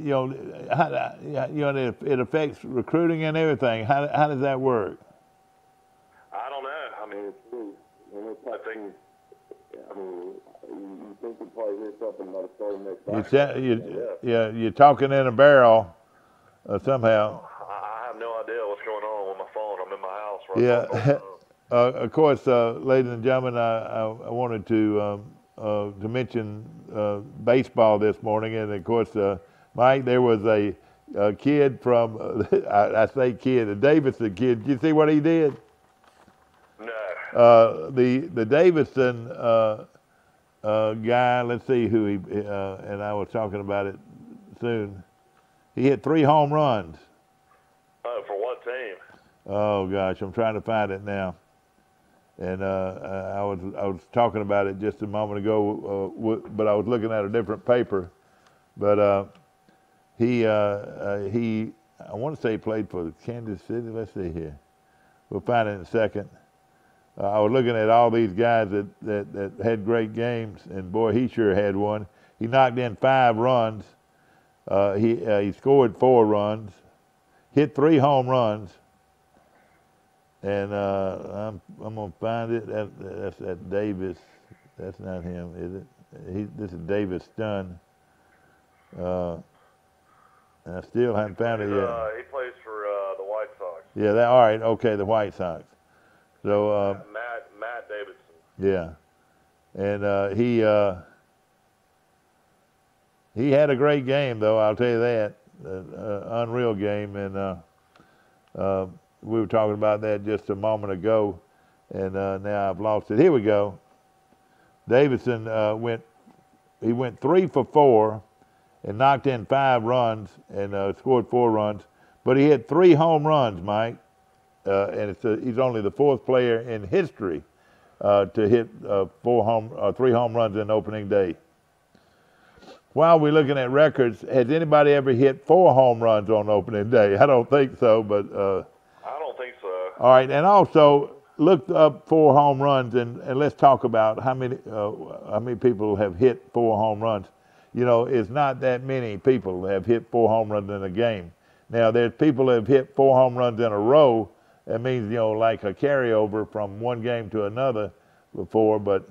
it affects recruiting and everything. How does that work? I don't know. I mean, I think. You think you'll probably hear something about a starting next time? You're talking in a barrel somehow. I have no idea what's going on with my phone. I'm in my house right now. Of course, ladies and gentlemen, I wanted to mention baseball this morning, and of course, Mike, there was a kid from I say kid, a Davidson kid. Did you see what he did? No. The Davidson guy. Let's see who he and I was talking about it soon. He hit 3 home runs. Oh, for what team? Oh gosh, I'm trying to find it now. And I was talking about it just a moment ago, but I was looking at a different paper. But he I want to say he played for Kansas City. Let's see here. We'll find it in a second. I was looking at all these guys that had great games, and boy, he sure had one. He knocked in 5 runs. He scored 4 runs, hit 3 home runs, and I'm gonna find it. That's that Davis. That's not him, is it? This is Davis Stun. And I still haven't found it yet. He plays for the White Sox. Yeah, all right, okay, the White Sox. So Matt Davidson. yeah, and he had a great game, though. I'll tell you that, unreal game. And we were talking about that just a moment ago, and now I've lost it. Here we go. Davidson went 3 for 4, and knocked in 5 runs and scored 4 runs, but he hit 3 home runs, Mike. And he's only the 4th player in history to hit 3 home runs in opening day. While we're looking at records, has anybody ever hit 4 home runs on opening day? I don't think so, but I don't think so. All right, and also look up 4 home runs, and let's talk about how many people have hit 4 home runs. It's not that many people have hit 4 home runs in a game. Now, there's people that have hit 4 home runs in a row. That means, like a carryover from one game to another before, but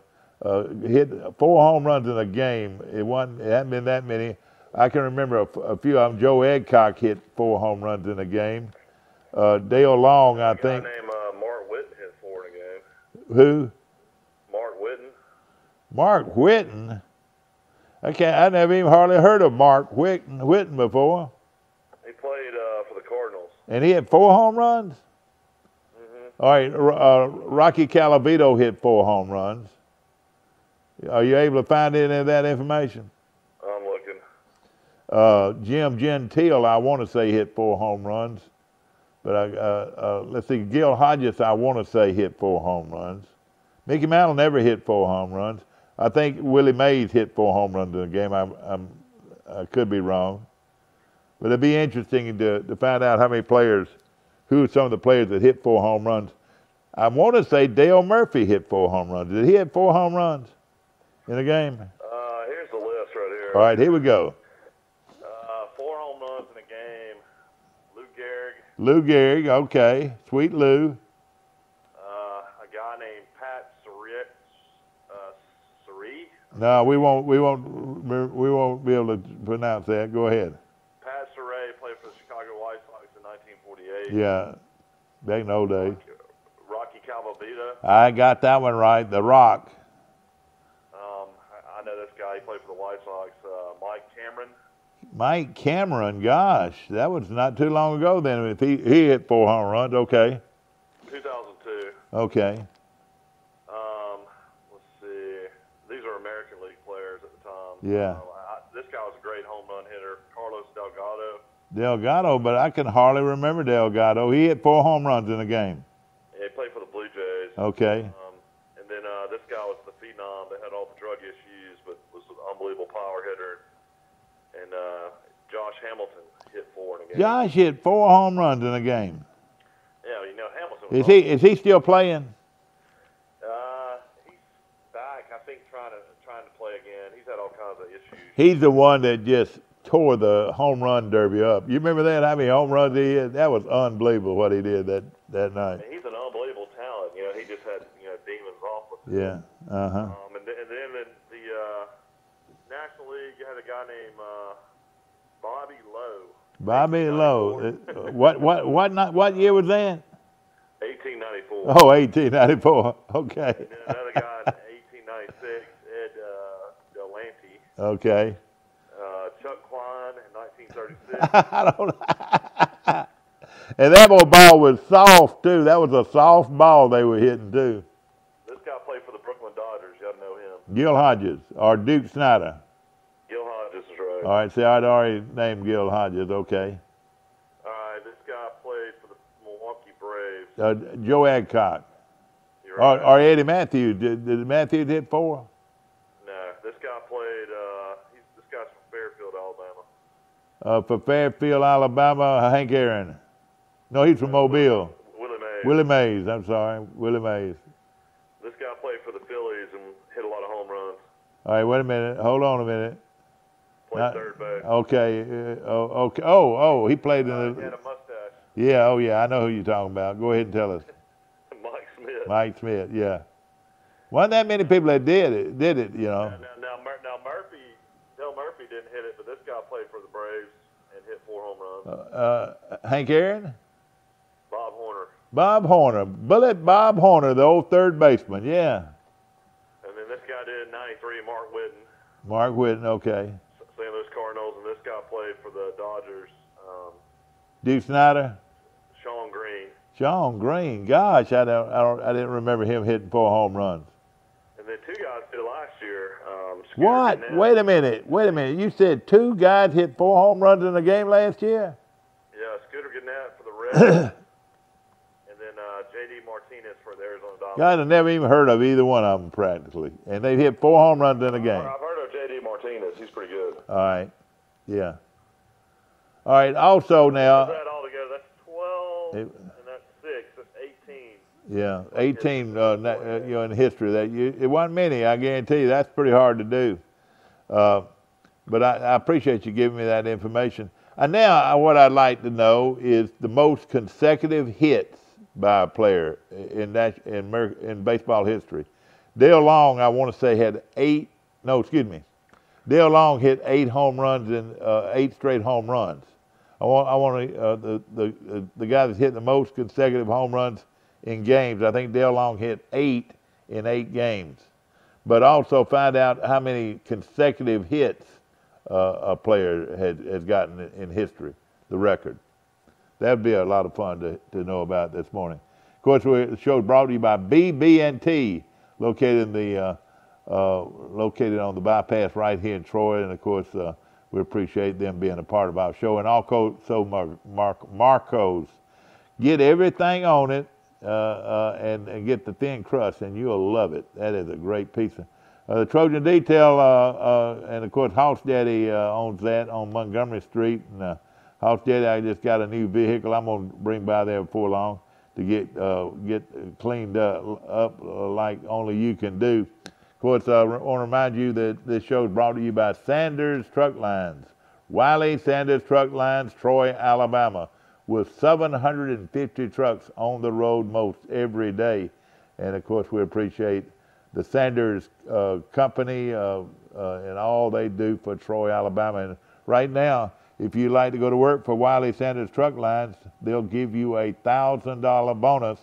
hit 4 home runs in a game, it hadn't been that many. I can remember a few of them. Joe Adcock hit 4 home runs in a game. Dale Long, I think. A guy named Mark Whitten hit 4 in a game. Who? Mark Whitten. Mark Whitten? I never even hardly heard of Mark Whitten before. He played for the Cardinals. And he hit 4 home runs? All right, Rocky Calavito hit 4 home runs. Are you able to find any of that information? I'm looking. Jim Gentile, I want to say, hit 4 home runs. But let's see, Gil Hodges, I want to say, hit 4 home runs. Mickey Mantle never hit 4 home runs. I think Willie Mays hit 4 home runs in a game. I could be wrong. But it'd be interesting to find out how many players, who are some of the players that hit 4 home runs. I want to say Dale Murphy hit 4 home runs. Did he hit 4 home runs in a game? Here's the list right here. All right, here we go. 4 home runs in a game. Lou Gehrig, okay. Sweet Lou. A guy named Pat Surrey. No, we won't be able to pronounce that. Go ahead. Pat Surrey played for the Chicago White Sox in 1948. Yeah, back in the old days. Rocky Calavito. I got that one right. The Rock. I know this guy. He played for the White Sox. Mike Cameron. Mike Cameron, gosh, that was not too long ago then. If he hit 4 home runs, okay. 2002. Okay. Let's see. These are American League players at the time. Yeah. This guy was a great home run hitter, Carlos Delgado. Delgado, but I can hardly remember Delgado. He hit 4 home runs in a game. Yeah, he played for the Blue Jays. Okay. And then this guy was the phenom that had all the drug issues, but was an unbelievable power hitter. And Josh Hamilton hit 4 in a game. Josh hit 4 home runs in a game. Yeah, you know Hamilton. Is he still playing? He's back. I think trying to play again. He's had all kinds of issues. He's the one that just tore the home run derby up. You remember that? How many home runs he hit? That was unbelievable what he did that night. And he's an unbelievable talent. You know, he just had demons off with him. Yeah. Uh-huh. And then in the National League, you had a guy named Bobby Lowe. Bobby Lowe. What year was that? 1894. Oh, 1894. Okay. And then another guy in 1896, Ed Delante. Okay. Chuck Klein in 1936. I don't know. And that ball was soft, too. That was a soft ball they were hitting, too. This guy played for the Brooklyn Dodgers. You ought to know him. Gil Hodges or Duke Snyder. Gil Hodges is right. All right, see, I'd already named Gil Hodges. Okay. All right, this guy played for the Milwaukee Braves. Joe Adcock. You're right. Or Eddie Matthews. Did Matthews hit 4? No, this guy played. This guy's from Fairfield, Alabama. For Fairfield, Alabama, Hank Aaron. No, he's from Mobile. Willie Mays. Willie Mays. I'm sorry, Willie Mays. This guy played for the Phillies and hit a lot of home runs. All right, wait a minute. Hold on a minute. Played third base. Okay. Okay. Oh, he played in the. He had a mustache. Yeah. Oh, yeah. I know who you're talking about. Go ahead and tell us. Mike Smith. Mike Smith. Yeah. Wasn't that many people that did it? You know. Now Murphy, Del Murphy didn't hit it, but this guy played for the Braves and hit 4 home runs. Hank Aaron. Bob Horner. Bob Horner. Bullet Bob Horner, the old third baseman. Yeah. And then this guy did in 93, Mark Whitten. Mark Whitten. Okay. St. Louis Cardinals, and this guy played for the Dodgers. Duke Snyder. Sean Green. Sean Green. Gosh, I didn't remember him hitting 4 home runs. And then 2 guys did last year. What? Gannett. Wait a minute. You said 2 guys hit 4 home runs in a game last year? Yeah, Scooter Gannett for the Reds. And then J.D. Martinez for the Arizona Diamondbacks. Guys, I've never even heard of either one of them practically. And they've hit 4 home runs in a game. I've heard of J.D. Martinez. He's pretty good. All right. Yeah. All right. Also now. That all together, that's 12, and that's 6. That's 18. Yeah, 18. In history it wasn't many. I guarantee you that's pretty hard to do. But I appreciate you giving me that information. And now what I'd like to know is the most consecutive hits by a player in baseball history. Dale Long, I want to say, had 8. No, excuse me. Dale Long hit 8 home runs in 8 straight home runs. I want the guy that's hit the most consecutive home runs in games. I think Dale Long hit 8 in 8 games. But also find out how many consecutive hits a player has gotten in history, the record. That'd be a lot of fun to know about this morning. Of course, the show is brought to you by BB&T, located on the bypass right here in Troy, and of course we appreciate them being a part of our show. And also Marco's. Get everything on it and get the thin crust, and you'll love it. That is a great pizza. The Trojan Detail, and of course House Daddy owns that on Montgomery Street. And House Daddy, I just got a new vehicle I'm going to bring by there before long to get cleaned up like only you can do. Of course, I want to remind you that this show is brought to you by Sanders Truck Lines. Wiley Sanders Truck Lines, Troy, Alabama, with 750 trucks on the road most every day. And of course, we appreciate the Sanders company and all they do for Troy, Alabama. And right now, if you'd like to go to work for Wiley Sanders Truck Lines, they'll give you a $1,000 bonus.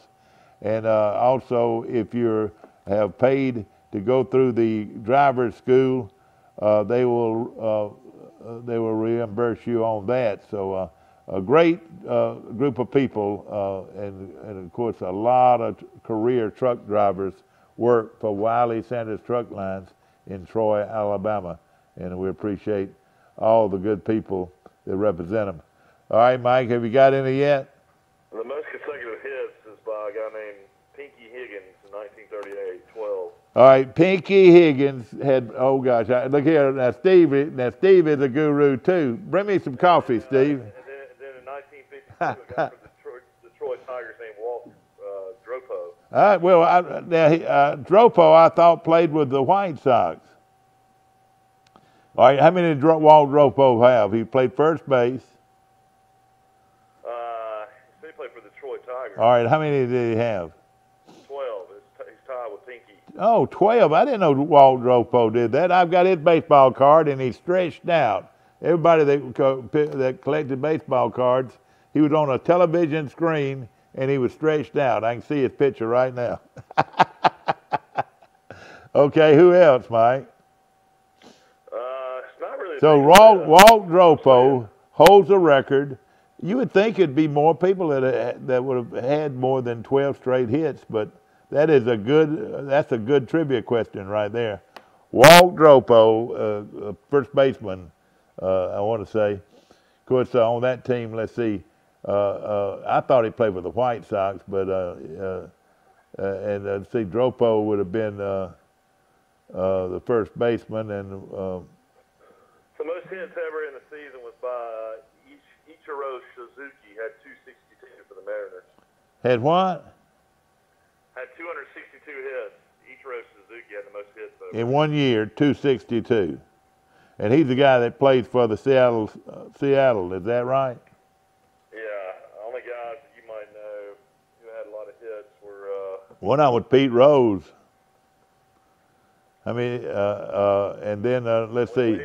And also, if you have paid to go through the driver's school, they will they will reimburse you on that. So a great group of people, and of course a lot of career truck drivers work for Wiley Sanders Truck Lines in Troy, Alabama, and we appreciate all the good people that represent them. All right, Mike, have you got any yet? The most consecutive hits is by a guy named Pinky Higgins in 1938, 12. All right, Pinky Higgins had, oh gosh, look here, now Steve is a guru too. Bring me some coffee, Steve. And then in 1952, a guy from Detroit Tigers named Walt Dropo. All right, well, now Dropo I thought played with the White Sox. All right, how many did Walt Dropo have? He played first base. He played for the Detroit Tigers. All right, how many did he have? 12. He's tied with Pinky. Oh, 12. I didn't know Walt Dropo did that. I've got his baseball card, and he's stretched out. Everybody that collected baseball cards, he was on a television screen, and he was stretched out. I can see his picture right now. Okay, who else, Mike? It's not really. So Walt Dropo holds a record. You would think it'd be more people that would have had more than 12 straight hits, but that's a good trivia question right there. Walt Dropo, first baseman, I want to say. Of course, on that team, let's see. I thought he played with the White Sox, but see, Dropo would have been the first baseman, and the most hits ever in the season was by Ichiro Suzuki. Had 262 for the Mariners. Had what? Had 262 hits. Ichiro Suzuki had the most hits ever. In 1 year, 262. And he's the guy that plays for the Seattle. Is that right? Yeah. Only guys that you might know who had a lot of hits were. One of them was Pete Rose. I mean, and then let's see.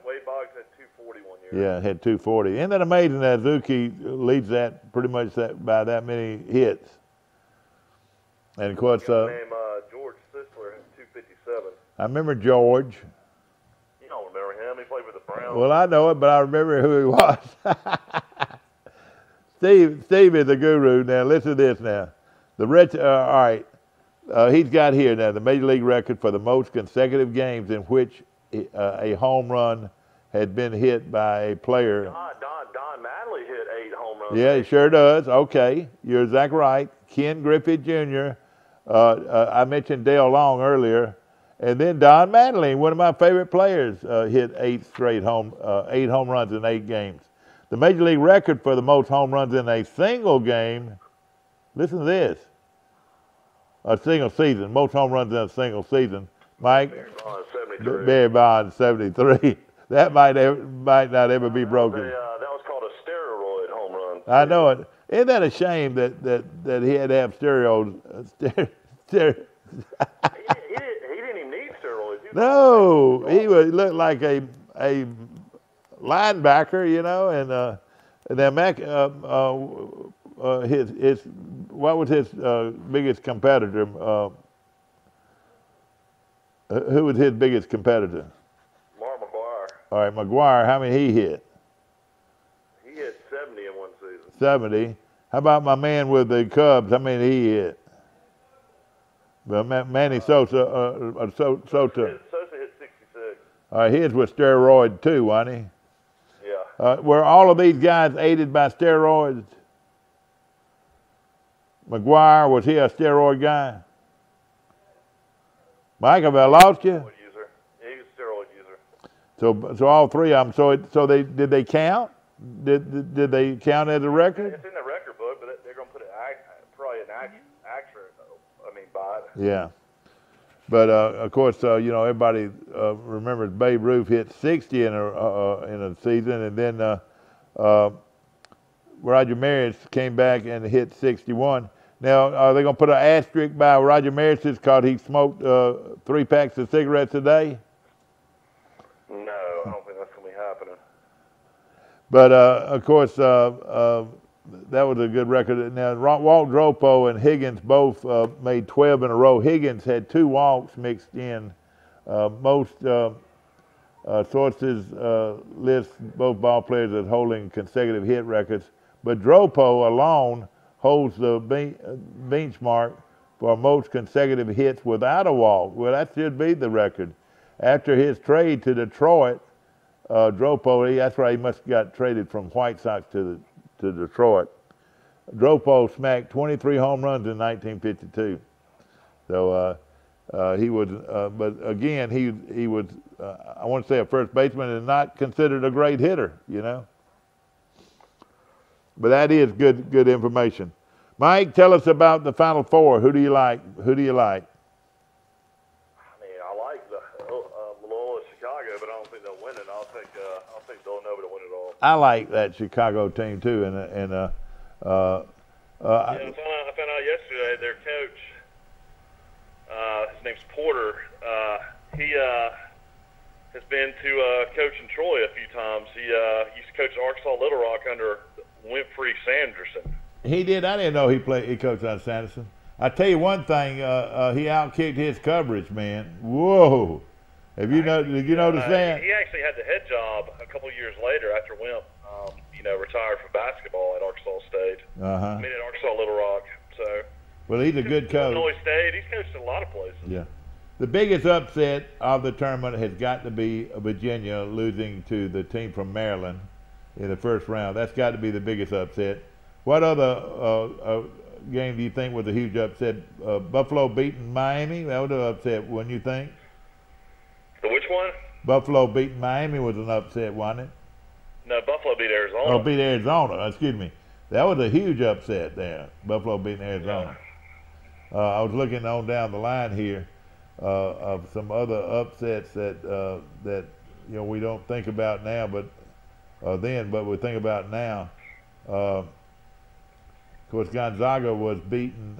Wade Boggs had 240 1 year. Yeah, had 240. Isn't that amazing that Suzuki leads that pretty much by that many hits? And of course, George Sisler had 257. I remember George. You don't remember him? He played with the Browns. Well, I know it, but I remember who he was. Steve is the guru. Now, listen to this now. All right. He's got here now the Major League record for the most consecutive games in which a home run had been hit by a player. Don Mattingly hit 8 home runs. Yeah, he sure does. Okay, you're exactly right. Ken Griffey Jr. I mentioned Dale Long earlier, and then Don Mattingly, one of my favorite players, hit 8 home runs in 8 games. The Major League record for the most home runs in a single game. Listen to this. A single season, most home runs in a single season. Mike? Barry Bonds, 73. That might not ever be broken. That was called a steroid home run. I know it. Isn't that a shame that he had to have steroids? He didn't even need steroids. No, he looked like a linebacker, you know, and then what was his biggest competitor? Who was his biggest competitor? Mark McGwire. All right, McGwire, how many he hit? He hit 70 in one season. 70. How about my man with the Cubs? How many he hit? Well, Manny Sosa. Sosa hit 66. All right, his was steroid too, wasn't he? Yeah. Were all of these guys aided by steroids? McGwire, was he a steroid guy? Mike, have I lost you? He was a steroid user. So all three of them. So did they count? Did they count as a record? It's in the record book, but they're going to put it probably an extra. By it. Yeah, but of course, everybody remembers Babe Ruth hit 60 in a season, and then Roger Maris came back and hit 61. Now, are they going to put an asterisk by Roger Maris because he smoked 3 packs of cigarettes a day? No, I don't think that's going to be happening. But of course, that was a good record. Now, Walt Dropo and Higgins both made 12 in a row. Higgins had 2 walks mixed in. Most sources list both ball players as holding consecutive hit records, but Dropo alone holds the benchmark for most consecutive hits without a walk. Well, that should be the record. After his trade to Detroit, Dropo, that's right, he must have got traded from White Sox to Detroit. Dropo smacked 23 home runs in 1952. So he was, but again, he was, I want to say a first baseman and not considered a great hitter, you know. But that is good information. Mike, tell us about the Final Four. Who do you like? Who do you like? I mean, I like the Loyola Chicago, but I don't think they'll win it. I'll take Villanova to win it all. I like that Chicago team too, and I found out yesterday their coach, his name's Porter. He has been to coach in Troy a few times. He used to coach Arkansas Little Rock under Winfrey Sanderson. He did. I didn't know he coached out of Sanderson. I tell you one thing, he outkicked his coverage, man. Whoa! Did you notice that? He actually had the head job a couple years later after Wimp, retired from basketball at Arkansas State. I mean, at Arkansas Little Rock. So. Well, he's a good coach. Illinois State. He's coached in a lot of places. Yeah. The biggest upset of the tournament has got to be Virginia losing to the team from Maryland in the first round. That's got to be the biggest upset. What other game do you think was a huge upset? Buffalo beating Miami? That was an upset, wouldn't you think? The which one? Buffalo beating Miami was an upset, wasn't it? No, Buffalo beat Arizona. Oh, beat Arizona. Excuse me. That was a huge upset there. Buffalo beating Arizona. Yeah. I was looking on down the line here of some other upsets that we don't think about now, but we think about now. Of course, Gonzaga was beaten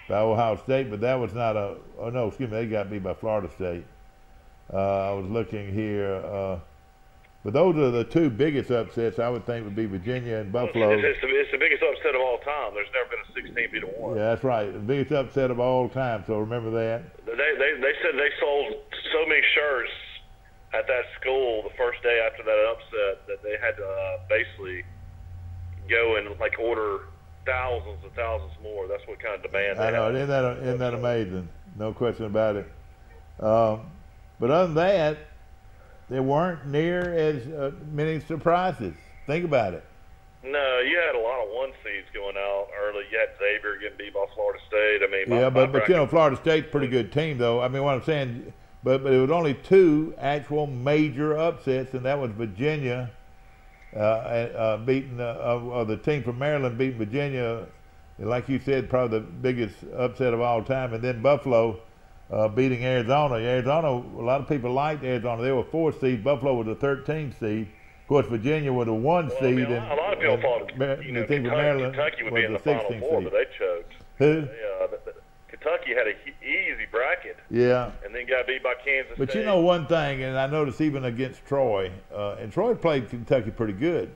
by Ohio State, but that was not a. Oh no, excuse me, they got beat by Florida State. I was looking here, but those are the two biggest upsets I would think would be Virginia and Buffalo. It's the biggest upset of all time. There's never been a 16-1. Yeah, that's right. The biggest upset of all time. So remember that. They said they sold so many shirts at that school the first day after that upset that they had to basically go and order thousands and thousands more. That's what kind of demand they had. I know. Isn't that amazing? No question about it. But other than that, there weren't near as many surprises. Think about it. No, you had a lot of one seeds going out early. You had Xavier getting beat by Florida State. I mean, but Florida State's a pretty good team, though. I mean, what I'm saying, but it was only two actual major upsets, and that was Virginia beating the team from Maryland beating Virginia, like you said, probably the biggest upset of all time, and then Buffalo beating Arizona. Arizona, a lot of people liked Arizona. They were 4th seed. Buffalo was a 13th seed. Of course, Virginia was a 1 seed. I mean, a lot of people thought the team from Maryland Kentucky would was be in the Final Four, but they choked. Who? Kentucky had an easy bracket. Yeah. And then got beat by Kansas State. But you know one thing, and I noticed even against Troy, and Troy played Kentucky pretty good.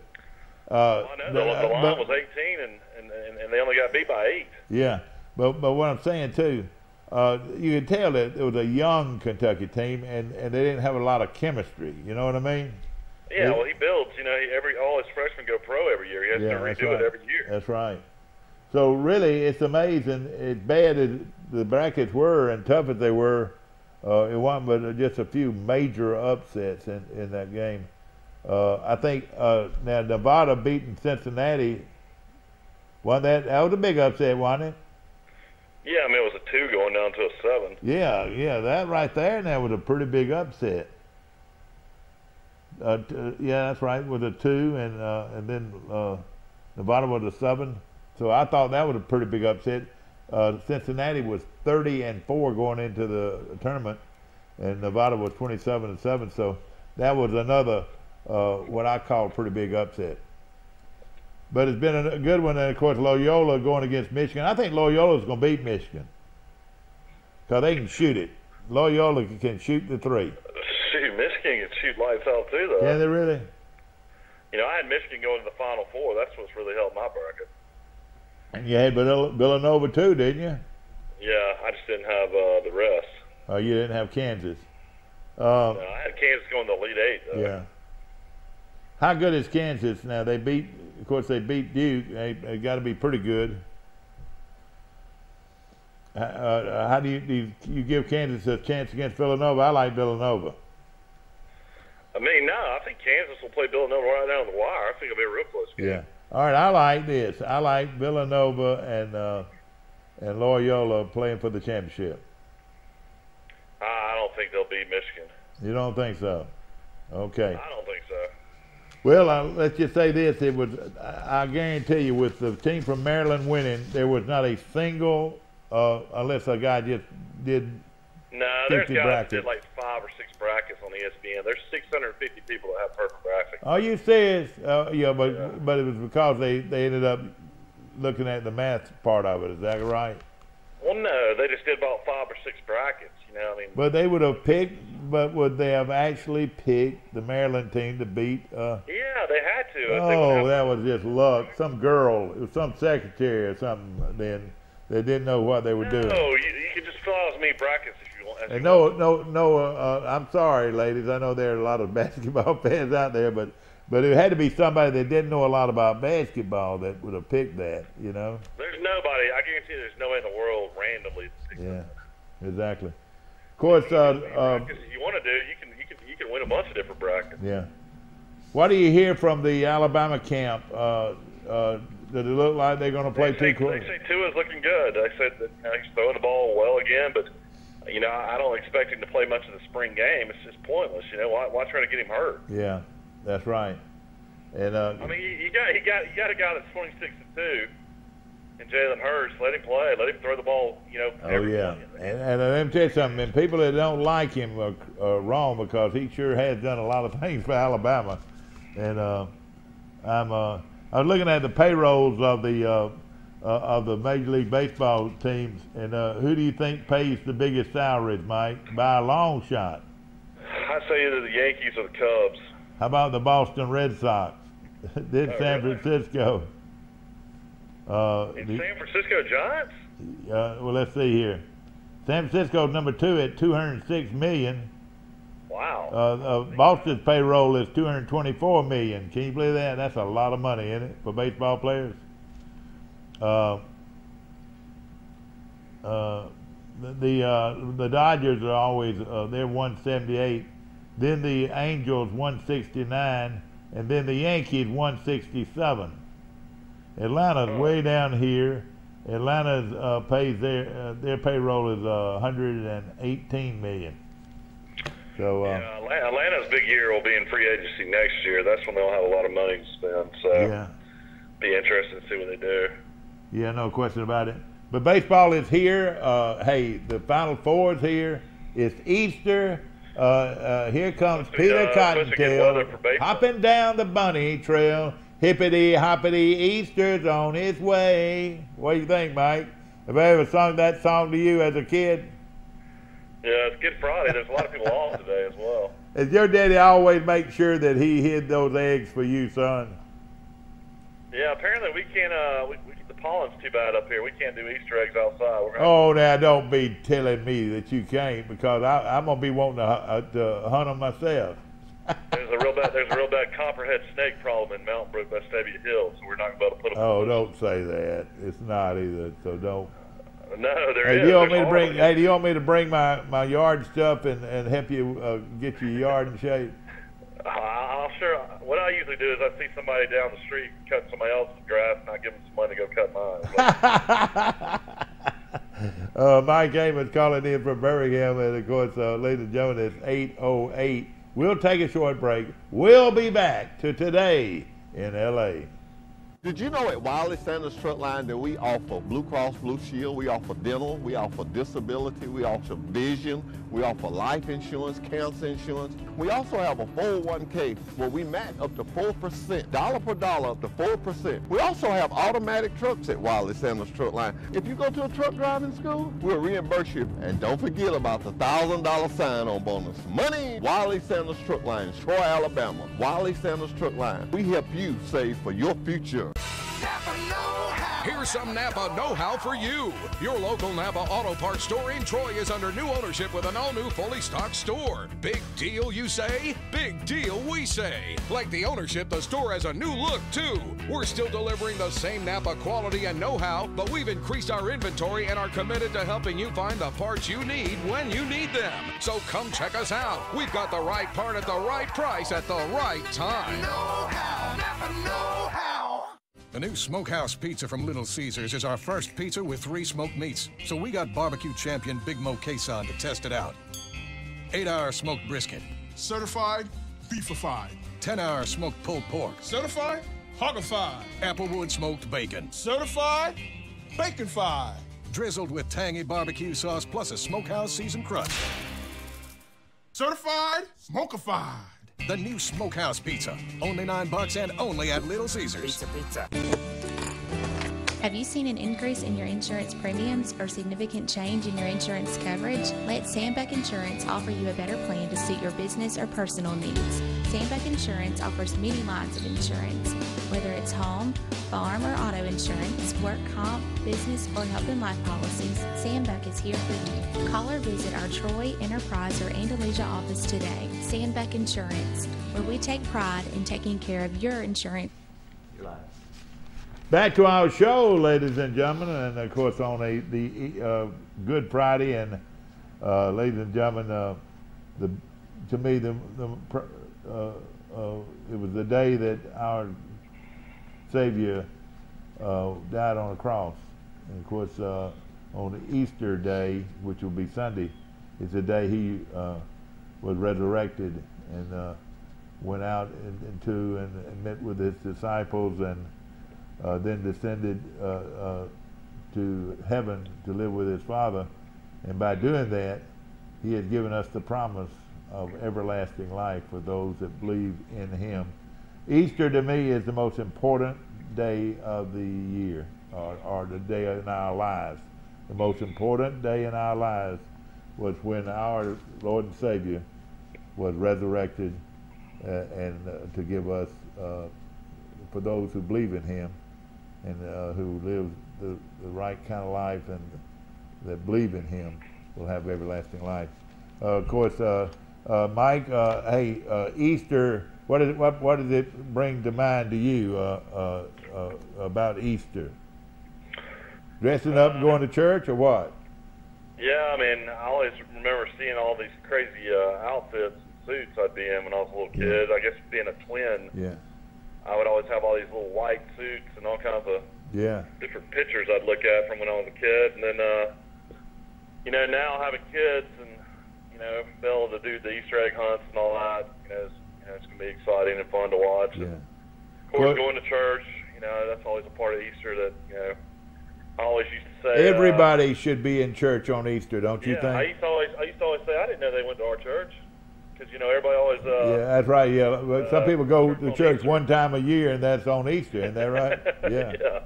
I know. The line was 18, and they only got beat by 8. Yeah. But what I'm saying, too, you could tell that it was a young Kentucky team, and they didn't have a lot of chemistry. You know what I mean? Yeah, well, he builds. All his freshmen go pro every year. He has to redo it every year. That's right. So really, it's amazing. As bad as the brackets were and tough as they were, it wasn't but just a few major upsets in that game. I think now Nevada beating Cincinnati. That was a big upset, wasn't it? Yeah, I mean it was a 2 going down to a 7. Yeah, that right there now was a pretty big upset. Yeah, that's right, with a 2, and then Nevada was a 7. So I thought that was a pretty big upset. Cincinnati was 30-4 going into the tournament, and Nevada was 27-7. So that was another what I call a pretty big upset. But it's been a good one, and of course Loyola going against Michigan. I think Loyola's going to beat Michigan because they can shoot it. Loyola can shoot the 3. Shoot, Michigan can shoot lights out too, though. Yeah, they really. I had Michigan going to the Final Four. That's what's really helped my bracket. And you had Villanova too, didn't you? Yeah, I just didn't have the rest. Oh, you didn't have Kansas. I had Kansas going to the Elite Eight, though. Yeah. How good is Kansas now? They beat Duke. They got to be pretty good. How do you give Kansas a chance against Villanova? I like Villanova. I mean, no, I think Kansas will play Villanova right down the wire. I think it'll be a real close game. Yeah. All right, I like this. I like Villanova and Loyola playing for the championship. I don't think they'll beat Michigan. You don't think so? Okay. I don't think so. Well, let's just say this: I guarantee you, with the team from Maryland winning, there was not a single, unless a guy just did. No, there's 50 guys brackets. that did like 5 or 6 brackets on ESPN. There's 650 people that have perfect graphics. Are you serious? Yeah, but it was because they ended up looking at the math part of it. Is that right? Well, no, they just did about 5 or 6 brackets. You know, I mean. But they would have picked. But would they have actually picked the Maryland team to beat? Yeah, they had to. Oh, that was just luck. Some girl, it was some secretary or something. Then they didn't know what they were doing. No, you can just fill out as many brackets if you want. And no. I'm sorry, ladies. I know there are a lot of basketball fans out there, but it had to be somebody that didn't know a lot about basketball that would have picked that. You know. There's nobody. I guarantee you, there's nobody in the world randomly. Yeah, exactly. Of course, if you want to do, you can win a bunch of different brackets. Yeah. What do you hear from the Alabama camp? Does it look like they're going to play 2 quarters? They say Tua's looking good. They said that he's throwing the ball well again, but I don't expect him to play much of the spring game. It's just pointless. Why try to get him hurt? Yeah, that's right. And I mean, you got a guy that's 26-2. And Jalen Hurts, let him play. Let him throw the ball, Oh, yeah. And let me tell you something. And people that don't like him are wrong, because he sure has done a lot of things for Alabama. And I was looking at the payrolls of the Major League Baseball teams, and who do you think pays the biggest salaries, Mike, by a long shot? I say either the Yankees or the Cubs. How about the Boston Red Sox? Then San Francisco. San Francisco Giants? Well, let's see here. San Francisco's number 2 at $206 million. Wow. Boston's payroll is $224 million. Can you believe that? That's a lot of money, isn't it, for baseball players? The Dodgers are always they're 178. Then the Angels 169, and then the Yankees 167. Atlanta's way down here. Atlanta's pays their payroll is $118 million. So Atlanta's big year will be in free agency next year. That's when they'll have a lot of money to spend. So yeah, be interested to see what they do. Yeah, no question about it. But baseball is here. Hey, the Final Four is here. It's Easter. Here comes Peter Cottontail hopping down the bunny trail. Hippity hoppity, Easter's on its way. What do you think, Mike? Have I ever sung that song to you as a kid? Yeah, it's Good Friday. There's a lot of people off today as well. Does your daddy always make sure that he hid those eggs for you, son? Yeah, apparently we can't. The pollen's too bad up here. We can't do Easter eggs outside. Oh, now don't be telling me that you can't, because I'm gonna be wanting to hunt them myself. There's a real bad copperhead snake problem in Mountain Brook, Vestavia Hills, so we're not going to be able to put them. Oh, don't say that. It's not either. So don't. No, there is. Do you want me to bring? Hey, do you want me to bring my yard stuff and help you get your yard in shape? I'll sure. What I usually do is I see somebody down the street cut somebody else's grass, and I give them some money to go cut mine. Mike Amos calling in from Birmingham, and of course, ladies and gentlemen, it's 8:08. We'll take a short break. We'll be back to Today in L.A. Did you know at Wiley Sanders Truck Line that we offer Blue Cross Blue Shield, we offer dental, we offer disability, we offer vision, we offer life insurance, cancer insurance. We also have a 401k where we match up to 4%, dollar per dollar up to 4%. We also have automatic trucks at Wiley Sanders Truck Line. If you go to a truck driving school, we'll reimburse you. And don't forget about the $1,000 sign-on bonus. Money! Wiley Sanders Truck Line, Troy, Alabama. Wiley Sanders Truck Line. We help you save for your future. Never know how. Here's some Napa know-how for you. Your local Napa Auto Parts store in Troy is under new ownership with an all-new fully stocked store. Big deal, you say? Big deal, we say. Like the ownership, the store has a new look, too. We're still delivering the same Napa quality and know-how, but we've increased our inventory and are committed to helping you find the parts you need when you need them. So come check us out. We've got the right part at the right price at the right time. Know-how, Napa know-how. The new Smokehouse Pizza from Little Caesars is our first pizza with 3 smoked meats. So we got barbecue champion Big Mo Queson to test it out. 8-hour smoked brisket. Certified beefified. 10-hour smoked pulled pork. Certified hoggified. Applewood smoked bacon. Certified baconfied. Drizzled with tangy barbecue sauce plus a Smokehouse seasoned crust. Certified smokified. The new Smokehouse Pizza. Only $9 and only at Little Caesars. Pizza. Have you seen an increase in your insurance premiums or significant change in your insurance coverage? Let Sandbeck Insurance offer you a better plan to suit your business or personal needs. Sandbeck Insurance offers many lines of insurance, whether it's home, farm, or auto insurance, work comp, business, or health and life policies. Sandbeck is here for you. Call or visit our Troy, Enterprise, or Andalusia office today. Sandbeck Insurance, where we take pride in taking care of your insurance. Back to our show, ladies and gentlemen, and of course on the Good Friday, and ladies and gentlemen, to me it was the day that our Savior died on a cross, and of course on the Easter day, which will be Sunday, is the day he was resurrected and went out into and met with his disciples, and then descended to heaven to live with his Father. And by doing that, he has given us the promise of everlasting life for those that believe in him. Easter to me is the most important day of the year, or the day in our lives. The most important day in our lives was when our Lord and Savior was resurrected and to give us, for those who believe in him, and who live the right kind of life and that believe in him will have everlasting life. Of course, Mike, hey, Easter, what does it bring to mind to you about Easter? Dressing up and going to church, or what? Yeah, I mean, I always remember seeing all these crazy outfits and suits I'd be in when I was a little kid. I guess being a twin. Yeah. I would always have all these little white suits and all kinds of different pictures I'd look at from when I was a kid. And then, you know, now having kids and, you know, be able to do the Easter egg hunts and all that, it's going to be exciting and fun to watch. Yeah. And of course, going to church, that's always a part of Easter that, I always used to say. Everybody should be in church on Easter, don't you think? I used to always say, I didn't know they went to our church. Because, everybody always... yeah, that's right, yeah. But some people go to church one time a year, and that's on Easter, isn't that right? Yeah. Yeah.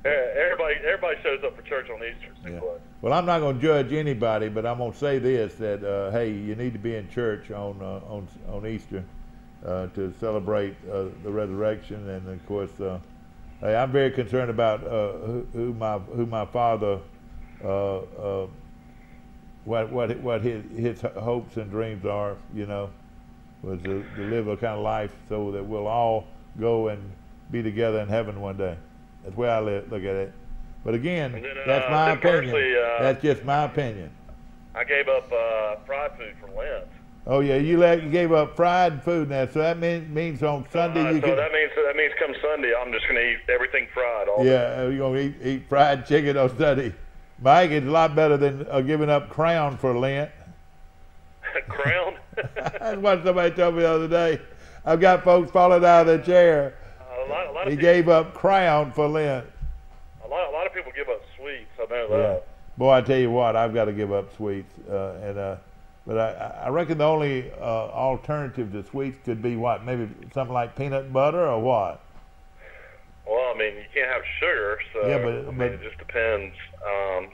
Everybody shows up for church on Easter. Yeah. Well, I'm not going to judge anybody, but I'm going to say this, that, hey, you need to be in church on Easter to celebrate the resurrection. And, of course, hey, I'm very concerned about who my father... what his hopes and dreams are, was to live a kind of life so that we'll all go and be together in heaven one day. That's the way I look at it. But again, that's my opinion. That's just my opinion. I gave up fried food for Lent. Oh yeah, you gave up fried food now. So that means on Sunday you can. That means come Sunday I'm just going to eat everything fried all day. Yeah, you're going to eat fried chicken on Sunday. Mike, it's a lot better than giving up Crown for Lent. Crown? That's what somebody told me the other day. I've got folks falling out of their chair. He gave up Crown for Lent. A lot of people give up sweets. I know that. Boy, I tell you what, I've got to give up sweets. But I reckon the only alternative to sweets could be what? Maybe something like peanut butter or what? Well, I mean, you can't have sugar, so it just depends.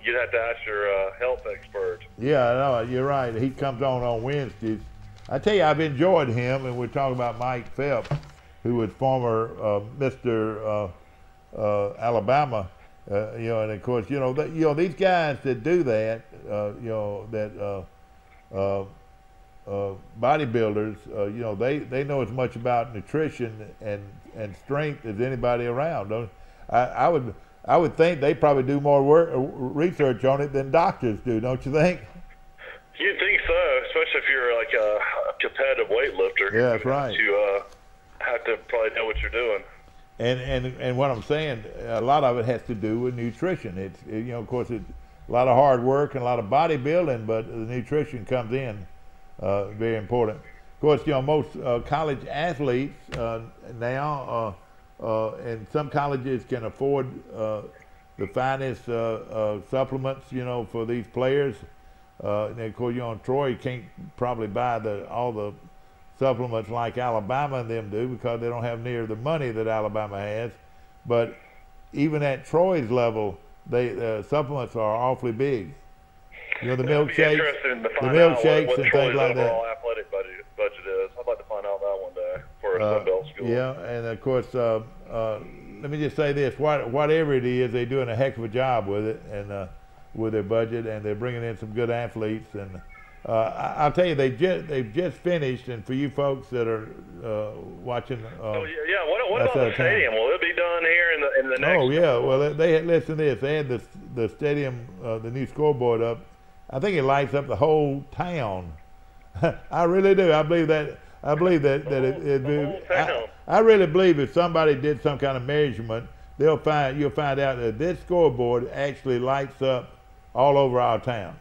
You'd have to ask your health expert. Yeah, I know, you're right. He comes on Wednesdays. I tell you, I've enjoyed him, and we're talking about Mike Phelps, who was former Mr. Alabama. You know, and of course, you know, these guys that do that, you know, that bodybuilders, you know, they know as much about nutrition and strength as anybody around. I would think they probably do more research on it than doctors do, don't you think? You'd think so, especially if you're like a competitive weightlifter. Yeah, that's right. You have to probably know what you're doing. And what I'm saying, a lot of it has to do with nutrition. You know, of course, it's a lot of hard work and a lot of bodybuilding, but the nutrition comes in very important. Of course, you know, most college athletes now, and some colleges can afford the finest supplements, you know, for these players. And of course, you know, Troy can't probably buy all the supplements like Alabama and them do because they don't have near the money that Alabama has. But even at Troy's level, the supplements are awfully big. You know, the milkshakes, and things like that. Overall athletic budget is. I'd like to find out that one day for a Sunbelt school. Yeah, and of course, let me just say this: whatever it is, they're doing a heck of a job with it and with their budget, and they're bringing in some good athletes. And I'll tell you, they've just finished. And for you folks that are watching, what about the stadium? Will it be done here in the next? Oh yeah, well they listen to this. They had the stadium, the new scoreboard up. I think it lights up the whole town. I really do. I believe that. I really believe if somebody did some kind of measurement, you'll find out that this scoreboard actually lights up all over our town.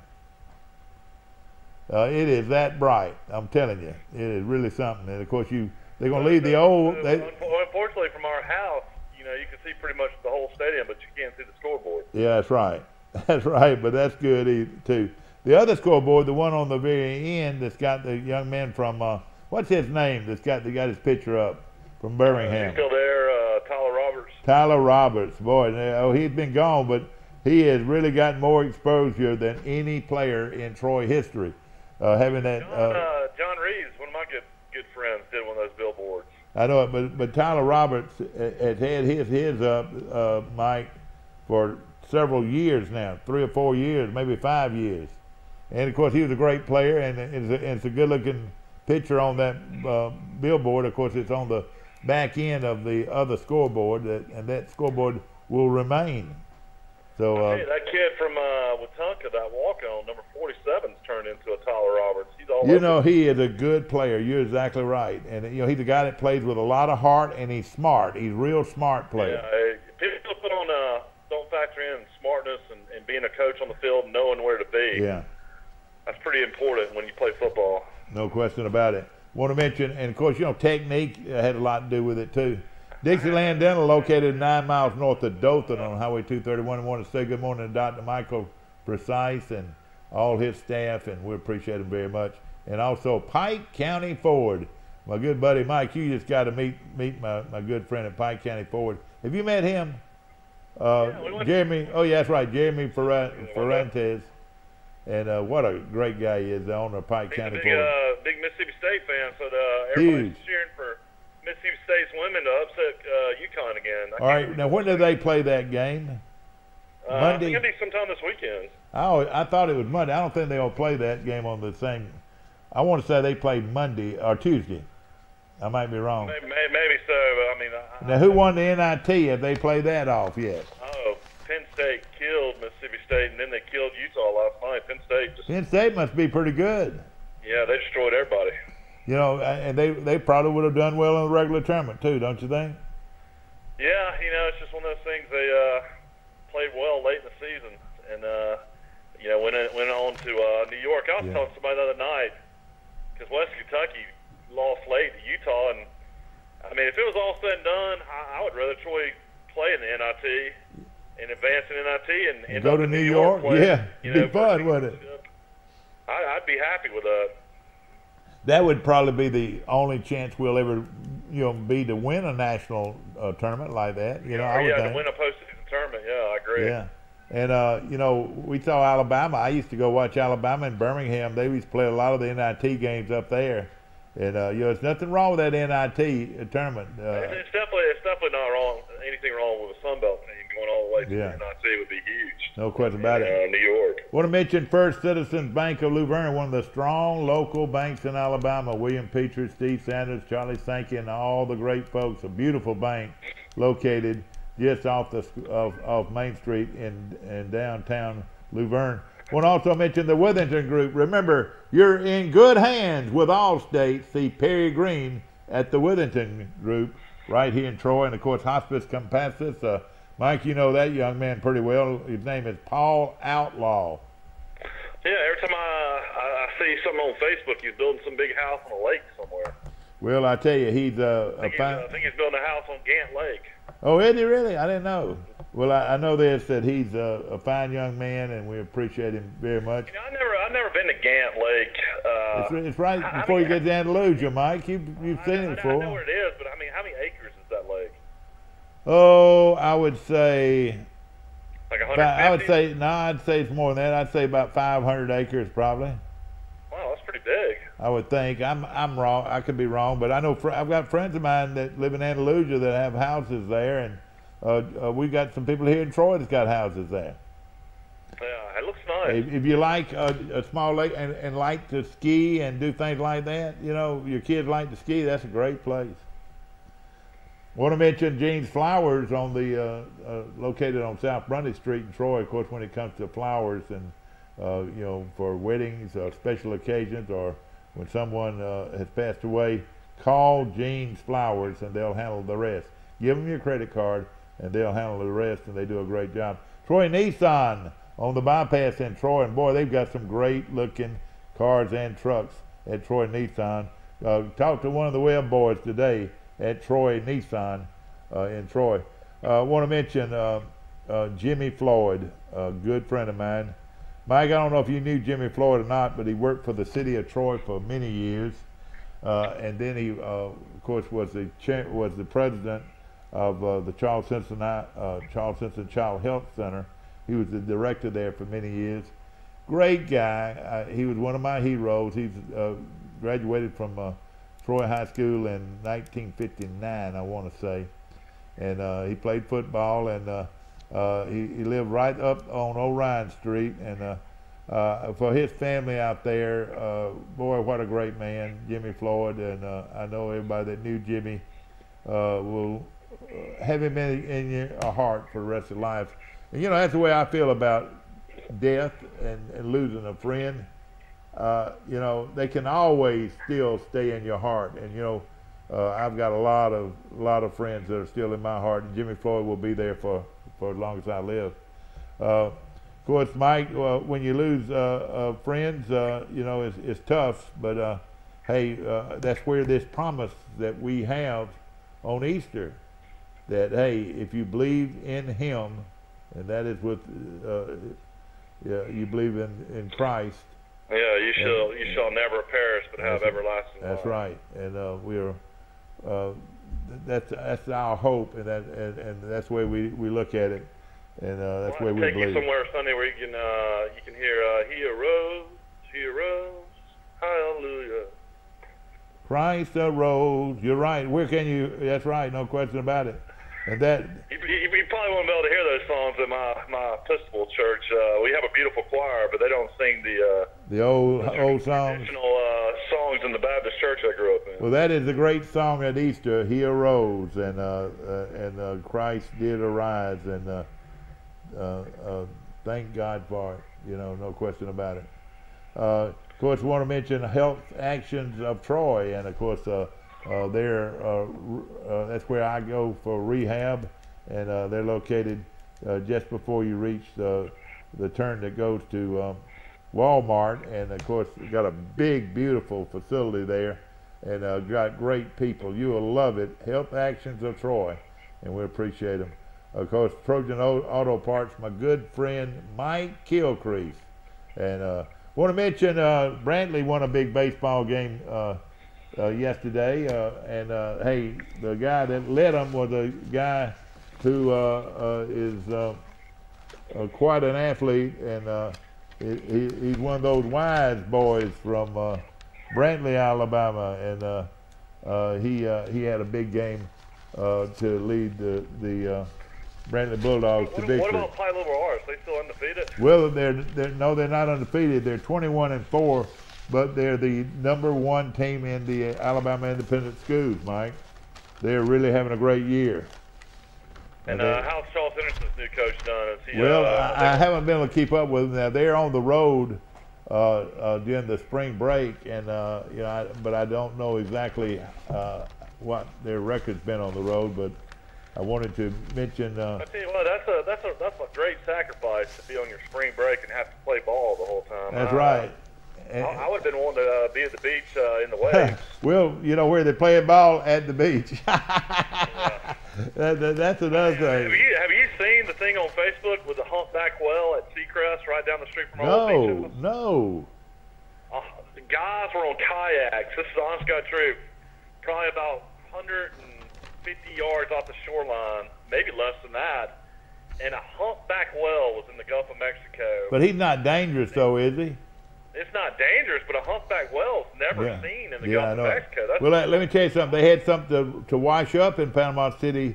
It is that bright. I'm telling you, it is really something. And of course, they're going to leave the old. Unfortunately, from our house, you know, you can see pretty much the whole stadium, but you can't see the scoreboard. Yeah, that's right. That's right, but that's good too. The other scoreboard, the one on the very end, that's got the young man from what's his name? That's got his picture up from Birmingham. He's still there, Tyler Roberts. Tyler Roberts, boy, he's been gone, but he has really gotten more exposure than any player in Troy history. Having that. John Reeves, one of my good friends, did one of those billboards. I know it, but Tyler Roberts has had his up, Mike, for several years now, 3 or 4 years, maybe 5 years. And of course, he was a great player, and it's a good-looking picture on that billboard. Of course, it's on the back end of the other scoreboard, and that scoreboard will remain. So hey, that kid from Wetumpka, that walk-on, number 47's turned into a Tyler Roberts. He's all you know, he is a good player. You're exactly right. And you know, he's a guy that plays with a lot of heart, and he's smart. He's a real smart player. Yeah, people put on don't factor in smartness and being a coach on the field and knowing where to be. Yeah. That's pretty important when you play football. No question about it. Want to mention, and of course, you know, technique had a lot to do with it too. Dixieland Dental, located 9 miles north of Dothan on Highway 231. I want to say good morning to Dr. Michael Precise and all his staff, and we appreciate him very much. And also Pike County Ford. My good buddy Mike, you just got to meet my good friend at Pike County Ford. Have you met him? Jeremy, oh yeah, that's right, Jeremy Ferrantes. And what a great guy he is, the owner of Pike County Ford. Big Mississippi State fan, so everybody's cheering for Mississippi State's women to upset UConn again. All right, now when do they play that game? Monday? I think it'll be sometime this weekend. Oh, I thought it was Monday. I don't think they'll play that game on the same. I want to say they play Monday or Tuesday. I might be wrong. Maybe so, but I mean. Now, who won the NIT? Have they played that off yet? Oh, Penn State killed Mississippi State, and then they killed Utah last night. Penn State must be pretty good. Yeah, they destroyed everybody. You know, and they probably would have done well in the regular tournament too, don't you think? Yeah, you know, it's just one of those things. They played well late in the season, and you know, went on to New York. I was telling somebody the other night, because West Kentucky lost late to Utah, and I mean, if it was all said and done, I would rather Troy play in the NIT and advance in NIT and go to New York. Yeah, it'd be fun, wouldn't it? I'd be happy with that. That would probably be the only chance we'll ever, you know, be to win a national tournament like that. You know, I would think. To win a postseason tournament. Yeah, I agree. Yeah, and you know, we saw Alabama. I used to go watch Alabama in Birmingham. They used to play a lot of the NIT games up there, and you know, there's nothing wrong with that NIT tournament. It's definitely not wrong. anything wrong with a Sun Belt team going all the way to Yeah. the NIC would be huge. No question about it. New York. Want to mention First Citizens Bank of Luverne, one of the strong local banks in Alabama. William Petrie, Steve Sanders, Charlie Sankey, and all the great folks. A beautiful bank located just off off Main Street in downtown Luverne. Want to also mention the Withington Group. Remember, you're in good hands with Allstate. See Perry Green at the Withington Group right here in Troy. And, of course, Hospice Compassus. Mike, you know that young man pretty well. His name is Paul Outlaw. Yeah, every time I see something on Facebook, he's building some big house on a lake somewhere. Well, I tell you, he's I think he's building a house on Gant Lake. Oh, is he really? I didn't know. Well, I know this, that he's a fine young man, and we appreciate him very much. You know, I've never been to Gant Lake. It's right before you get to Andalusia, Mike. You've seen it before. I know where it is, but I mean, how many acres is that lake? Oh, I would say. Like 150? I'd say it's more than that. I'd say about 500 acres, probably. Wow, that's pretty big. I would think. I'm wrong. I could be wrong, but I know I've got friends of mine that live in Andalusia that have houses there, and we got some people here in Troy that's got houses there. Yeah, it looks nice. If you like a small lake and like to ski and do things like that, you know, your kids like to ski, that's a great place. Want to mention Jean's Flowers on the located on South Brundage Street in Troy. Of course, when it comes to flowers and you know, for weddings or special occasions, or when someone has passed away, call Jean's Flowers and they'll handle the rest. Give them your credit card and they'll handle the rest, and they do a great job. Troy Nissan on the bypass in Troy, and boy, they've got some great looking cars and trucks at Troy Nissan. Talked to one of the web boys today at Troy Nissan in Troy. Want to mention Jimmy Floyd, a good friend of mine. Mike, I don't know if you knew Jimmy Floyd or not, but he worked for the city of Troy for many years, and then he, of course, was the president of the Charles Simpson Child Health Center. He was the director there for many years. Great guy. He was one of my heroes. He's graduated from Troy High School in 1959, I want to say, and he played football, and he lived right up on Orion Street, and for his family out there, boy, what a great man, Jimmy Floyd, and I know everybody that knew Jimmy will have him in your heart for the rest of life. And you know, that's the way I feel about death and losing a friend. You know, they can always still stay in your heart, and you know, I've got a lot of friends that are still in my heart, and Jimmy Floyd will be there for as long as I live. Of course, Mike, when you lose friends, you know, it's tough, but hey, that's where this promise that we have on Easter, that hey, if you believe in Him, and that is with you believe in Christ. Yeah, you shall never perish, but have everlasting life. That's right, and we're that's our hope, and that's the way we look at it, and that's the way we believe. Take you somewhere Sunday where you can hear He arose, hallelujah. Christ arose. You're right. Where can you? That's right. No question about it. And that you probably won't be able to hear those songs at my Episcopal church. We have a beautiful choir, but they don't sing the old songs. Traditional songs in the Baptist church I grew up in. Well, that is the great song at Easter. He arose, and Christ did arise, and thank God for it. You know, no question about it. Of course, we want to mention Health Actions of Troy, and of course, that's where I go for rehab, and they're located just before you reach the turn that goes to Walmart, and of course, we've got a big, beautiful facility there, and got great people. You will love it. Health Actions of Troy, and we appreciate them. Of course, Trojan Auto Parts, my good friend Mike Kilcrease, and want to mention Brantley won a big baseball game yesterday, and hey, the guy that led them was a guy who is quite an athlete, and he's one of those wise boys from Brantley, Alabama, and he had a big game to lead the Brantley Bulldogs to victory. What about Pile Over Ours? They still undefeated? Well, they're not undefeated. They're 21-4, but they're the #1 team in the Alabama Independent Schools, Mike. They're really having a great year. And how's Charles Henderson's new coach done? Is he, well, I haven't been able to keep up with them. Now they're on the road during the spring break, and but I don't know exactly what their record's been on the road. But I wanted to mention. I tell you what, that's a great sacrifice to be on your spring break and have to play ball the whole time. That's right. I would have been wanting to be at the beach in the waves. Well, you know where they're playing ball at the beach. That's another thing. Have you seen the thing on Facebook with the humpback whale at Seacrest right down the street from our old beach? No. The guys were on kayaks. This is honest God true. Probably about 150 yards off the shoreline, maybe less than that. And a humpback whale was in the Gulf of Mexico. But he's not dangerous, though, is he? It's not dangerous, but a humpback whale's never seen in the Gulf of Mexico. Well, let me tell you something. They had something to wash up in Panama City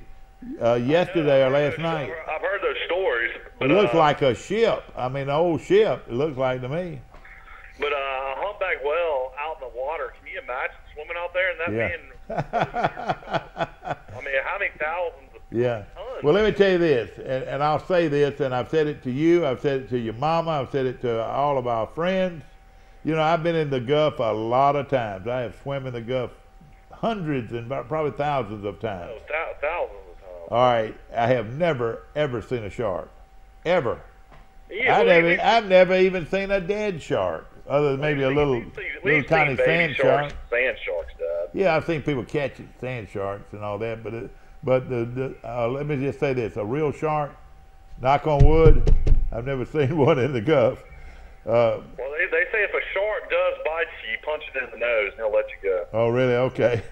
yesterday or last night. I've heard those stories. But it looks like a ship. I mean, an old ship. It looks like to me. But a humpback whale out in the water, can you imagine swimming out there and that being, I mean, how many thousands of tons? Well, let me tell you this, and I'll say this, and I've said it to you, I've said it to your mama, I've said it to all of our friends. You know, I've been in the Gulf a lot of times. I have swum in the Gulf hundreds and probably thousands of times. Thousands of times. All right, I have never, ever seen a shark. Ever. Yeah, I've never even seen a dead shark, other than maybe a little tiny sand shark. Sand sharks died. Yeah, I've seen people catch sand sharks and all that, but let me just say this: a real shark, knock on wood, I've never seen one in the Gulf. Well, they say if a shark does bite you, punch it in the nose, and he'll let you go. Oh, really? Okay.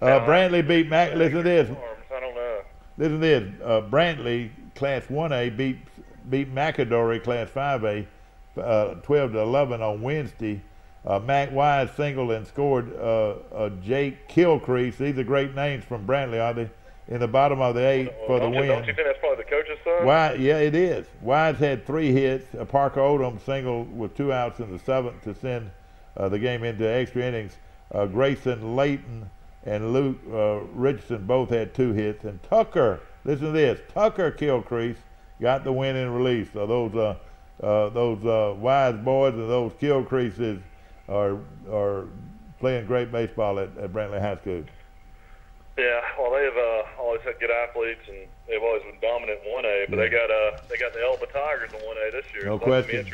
Brantley beat Mac. Listen to this. I don't know. Listen to this. Brantley, Class 1A, beat McAdory, Class 5A, 12-11 on Wednesday. Mac Wise singled and scored Jake Kilcrease. These are great names from Brantley, are they? In the bottom of the 8th for the win. Don't you think that's probably the coach's son? Yeah, it is. Wise had 3 hits. Parker Odom singled with 2 outs in the 7th to send the game into extra innings. Grayson Layton and Luke Richardson both had 2 hits. And Tucker, listen to this, Tucker Kilcrease got the win in relief. So those Wise boys and those Kilcreases are playing great baseball at Brantley High School. Yeah, well, they've always had good athletes, and they've always been dominant in 1A. But they got the Elba Tigers in 1A this year. No so question.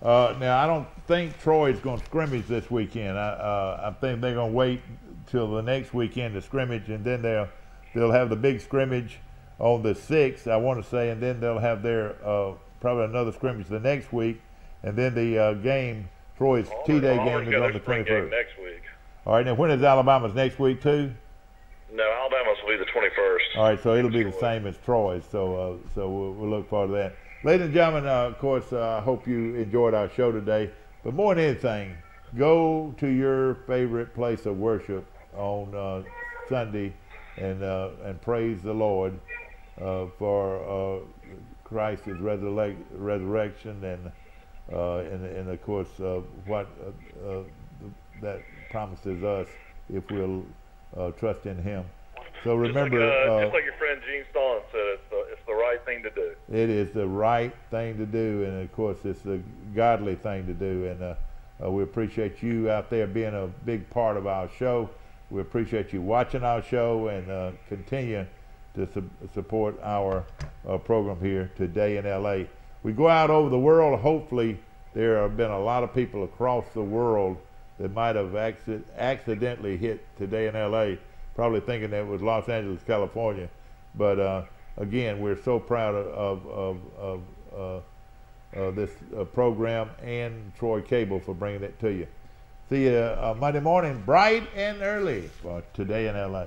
Now, I don't think Troy's going to scrimmage this weekend. I think they're going to wait till the next weekend to scrimmage, and then they'll have the big scrimmage on the 6th, I want to say, and then they'll have their probably another scrimmage the next week, and then the game, Troy's T-Day game, is on the 21st. Next week. All right, now when is Alabama's next week too? No, Alabama's will be the 21st. All right, so it'll be the same as Troy's. So we'll look forward to that. Ladies and gentlemen, of course, I hope you enjoyed our show today. But more than anything, go to your favorite place of worship on Sunday and praise the Lord for Christ's resurrection and of course what that promises us if we'll trust in Him. So remember, just like your friend Gene Stallings said, it's the right thing to do. It is the right thing to do, and of course, it's the godly thing to do. And we appreciate you out there being a big part of our show. We appreciate you watching our show and continue to support our program here today in LA. We go out over the world. Hopefully, there have been a lot of people across the world that might have accidentally hit Today in LA, probably thinking that it was Los Angeles, California. But again, we're so proud of this program and Troy Cable for bringing it to you. See you Monday morning, bright and early for Today in LA.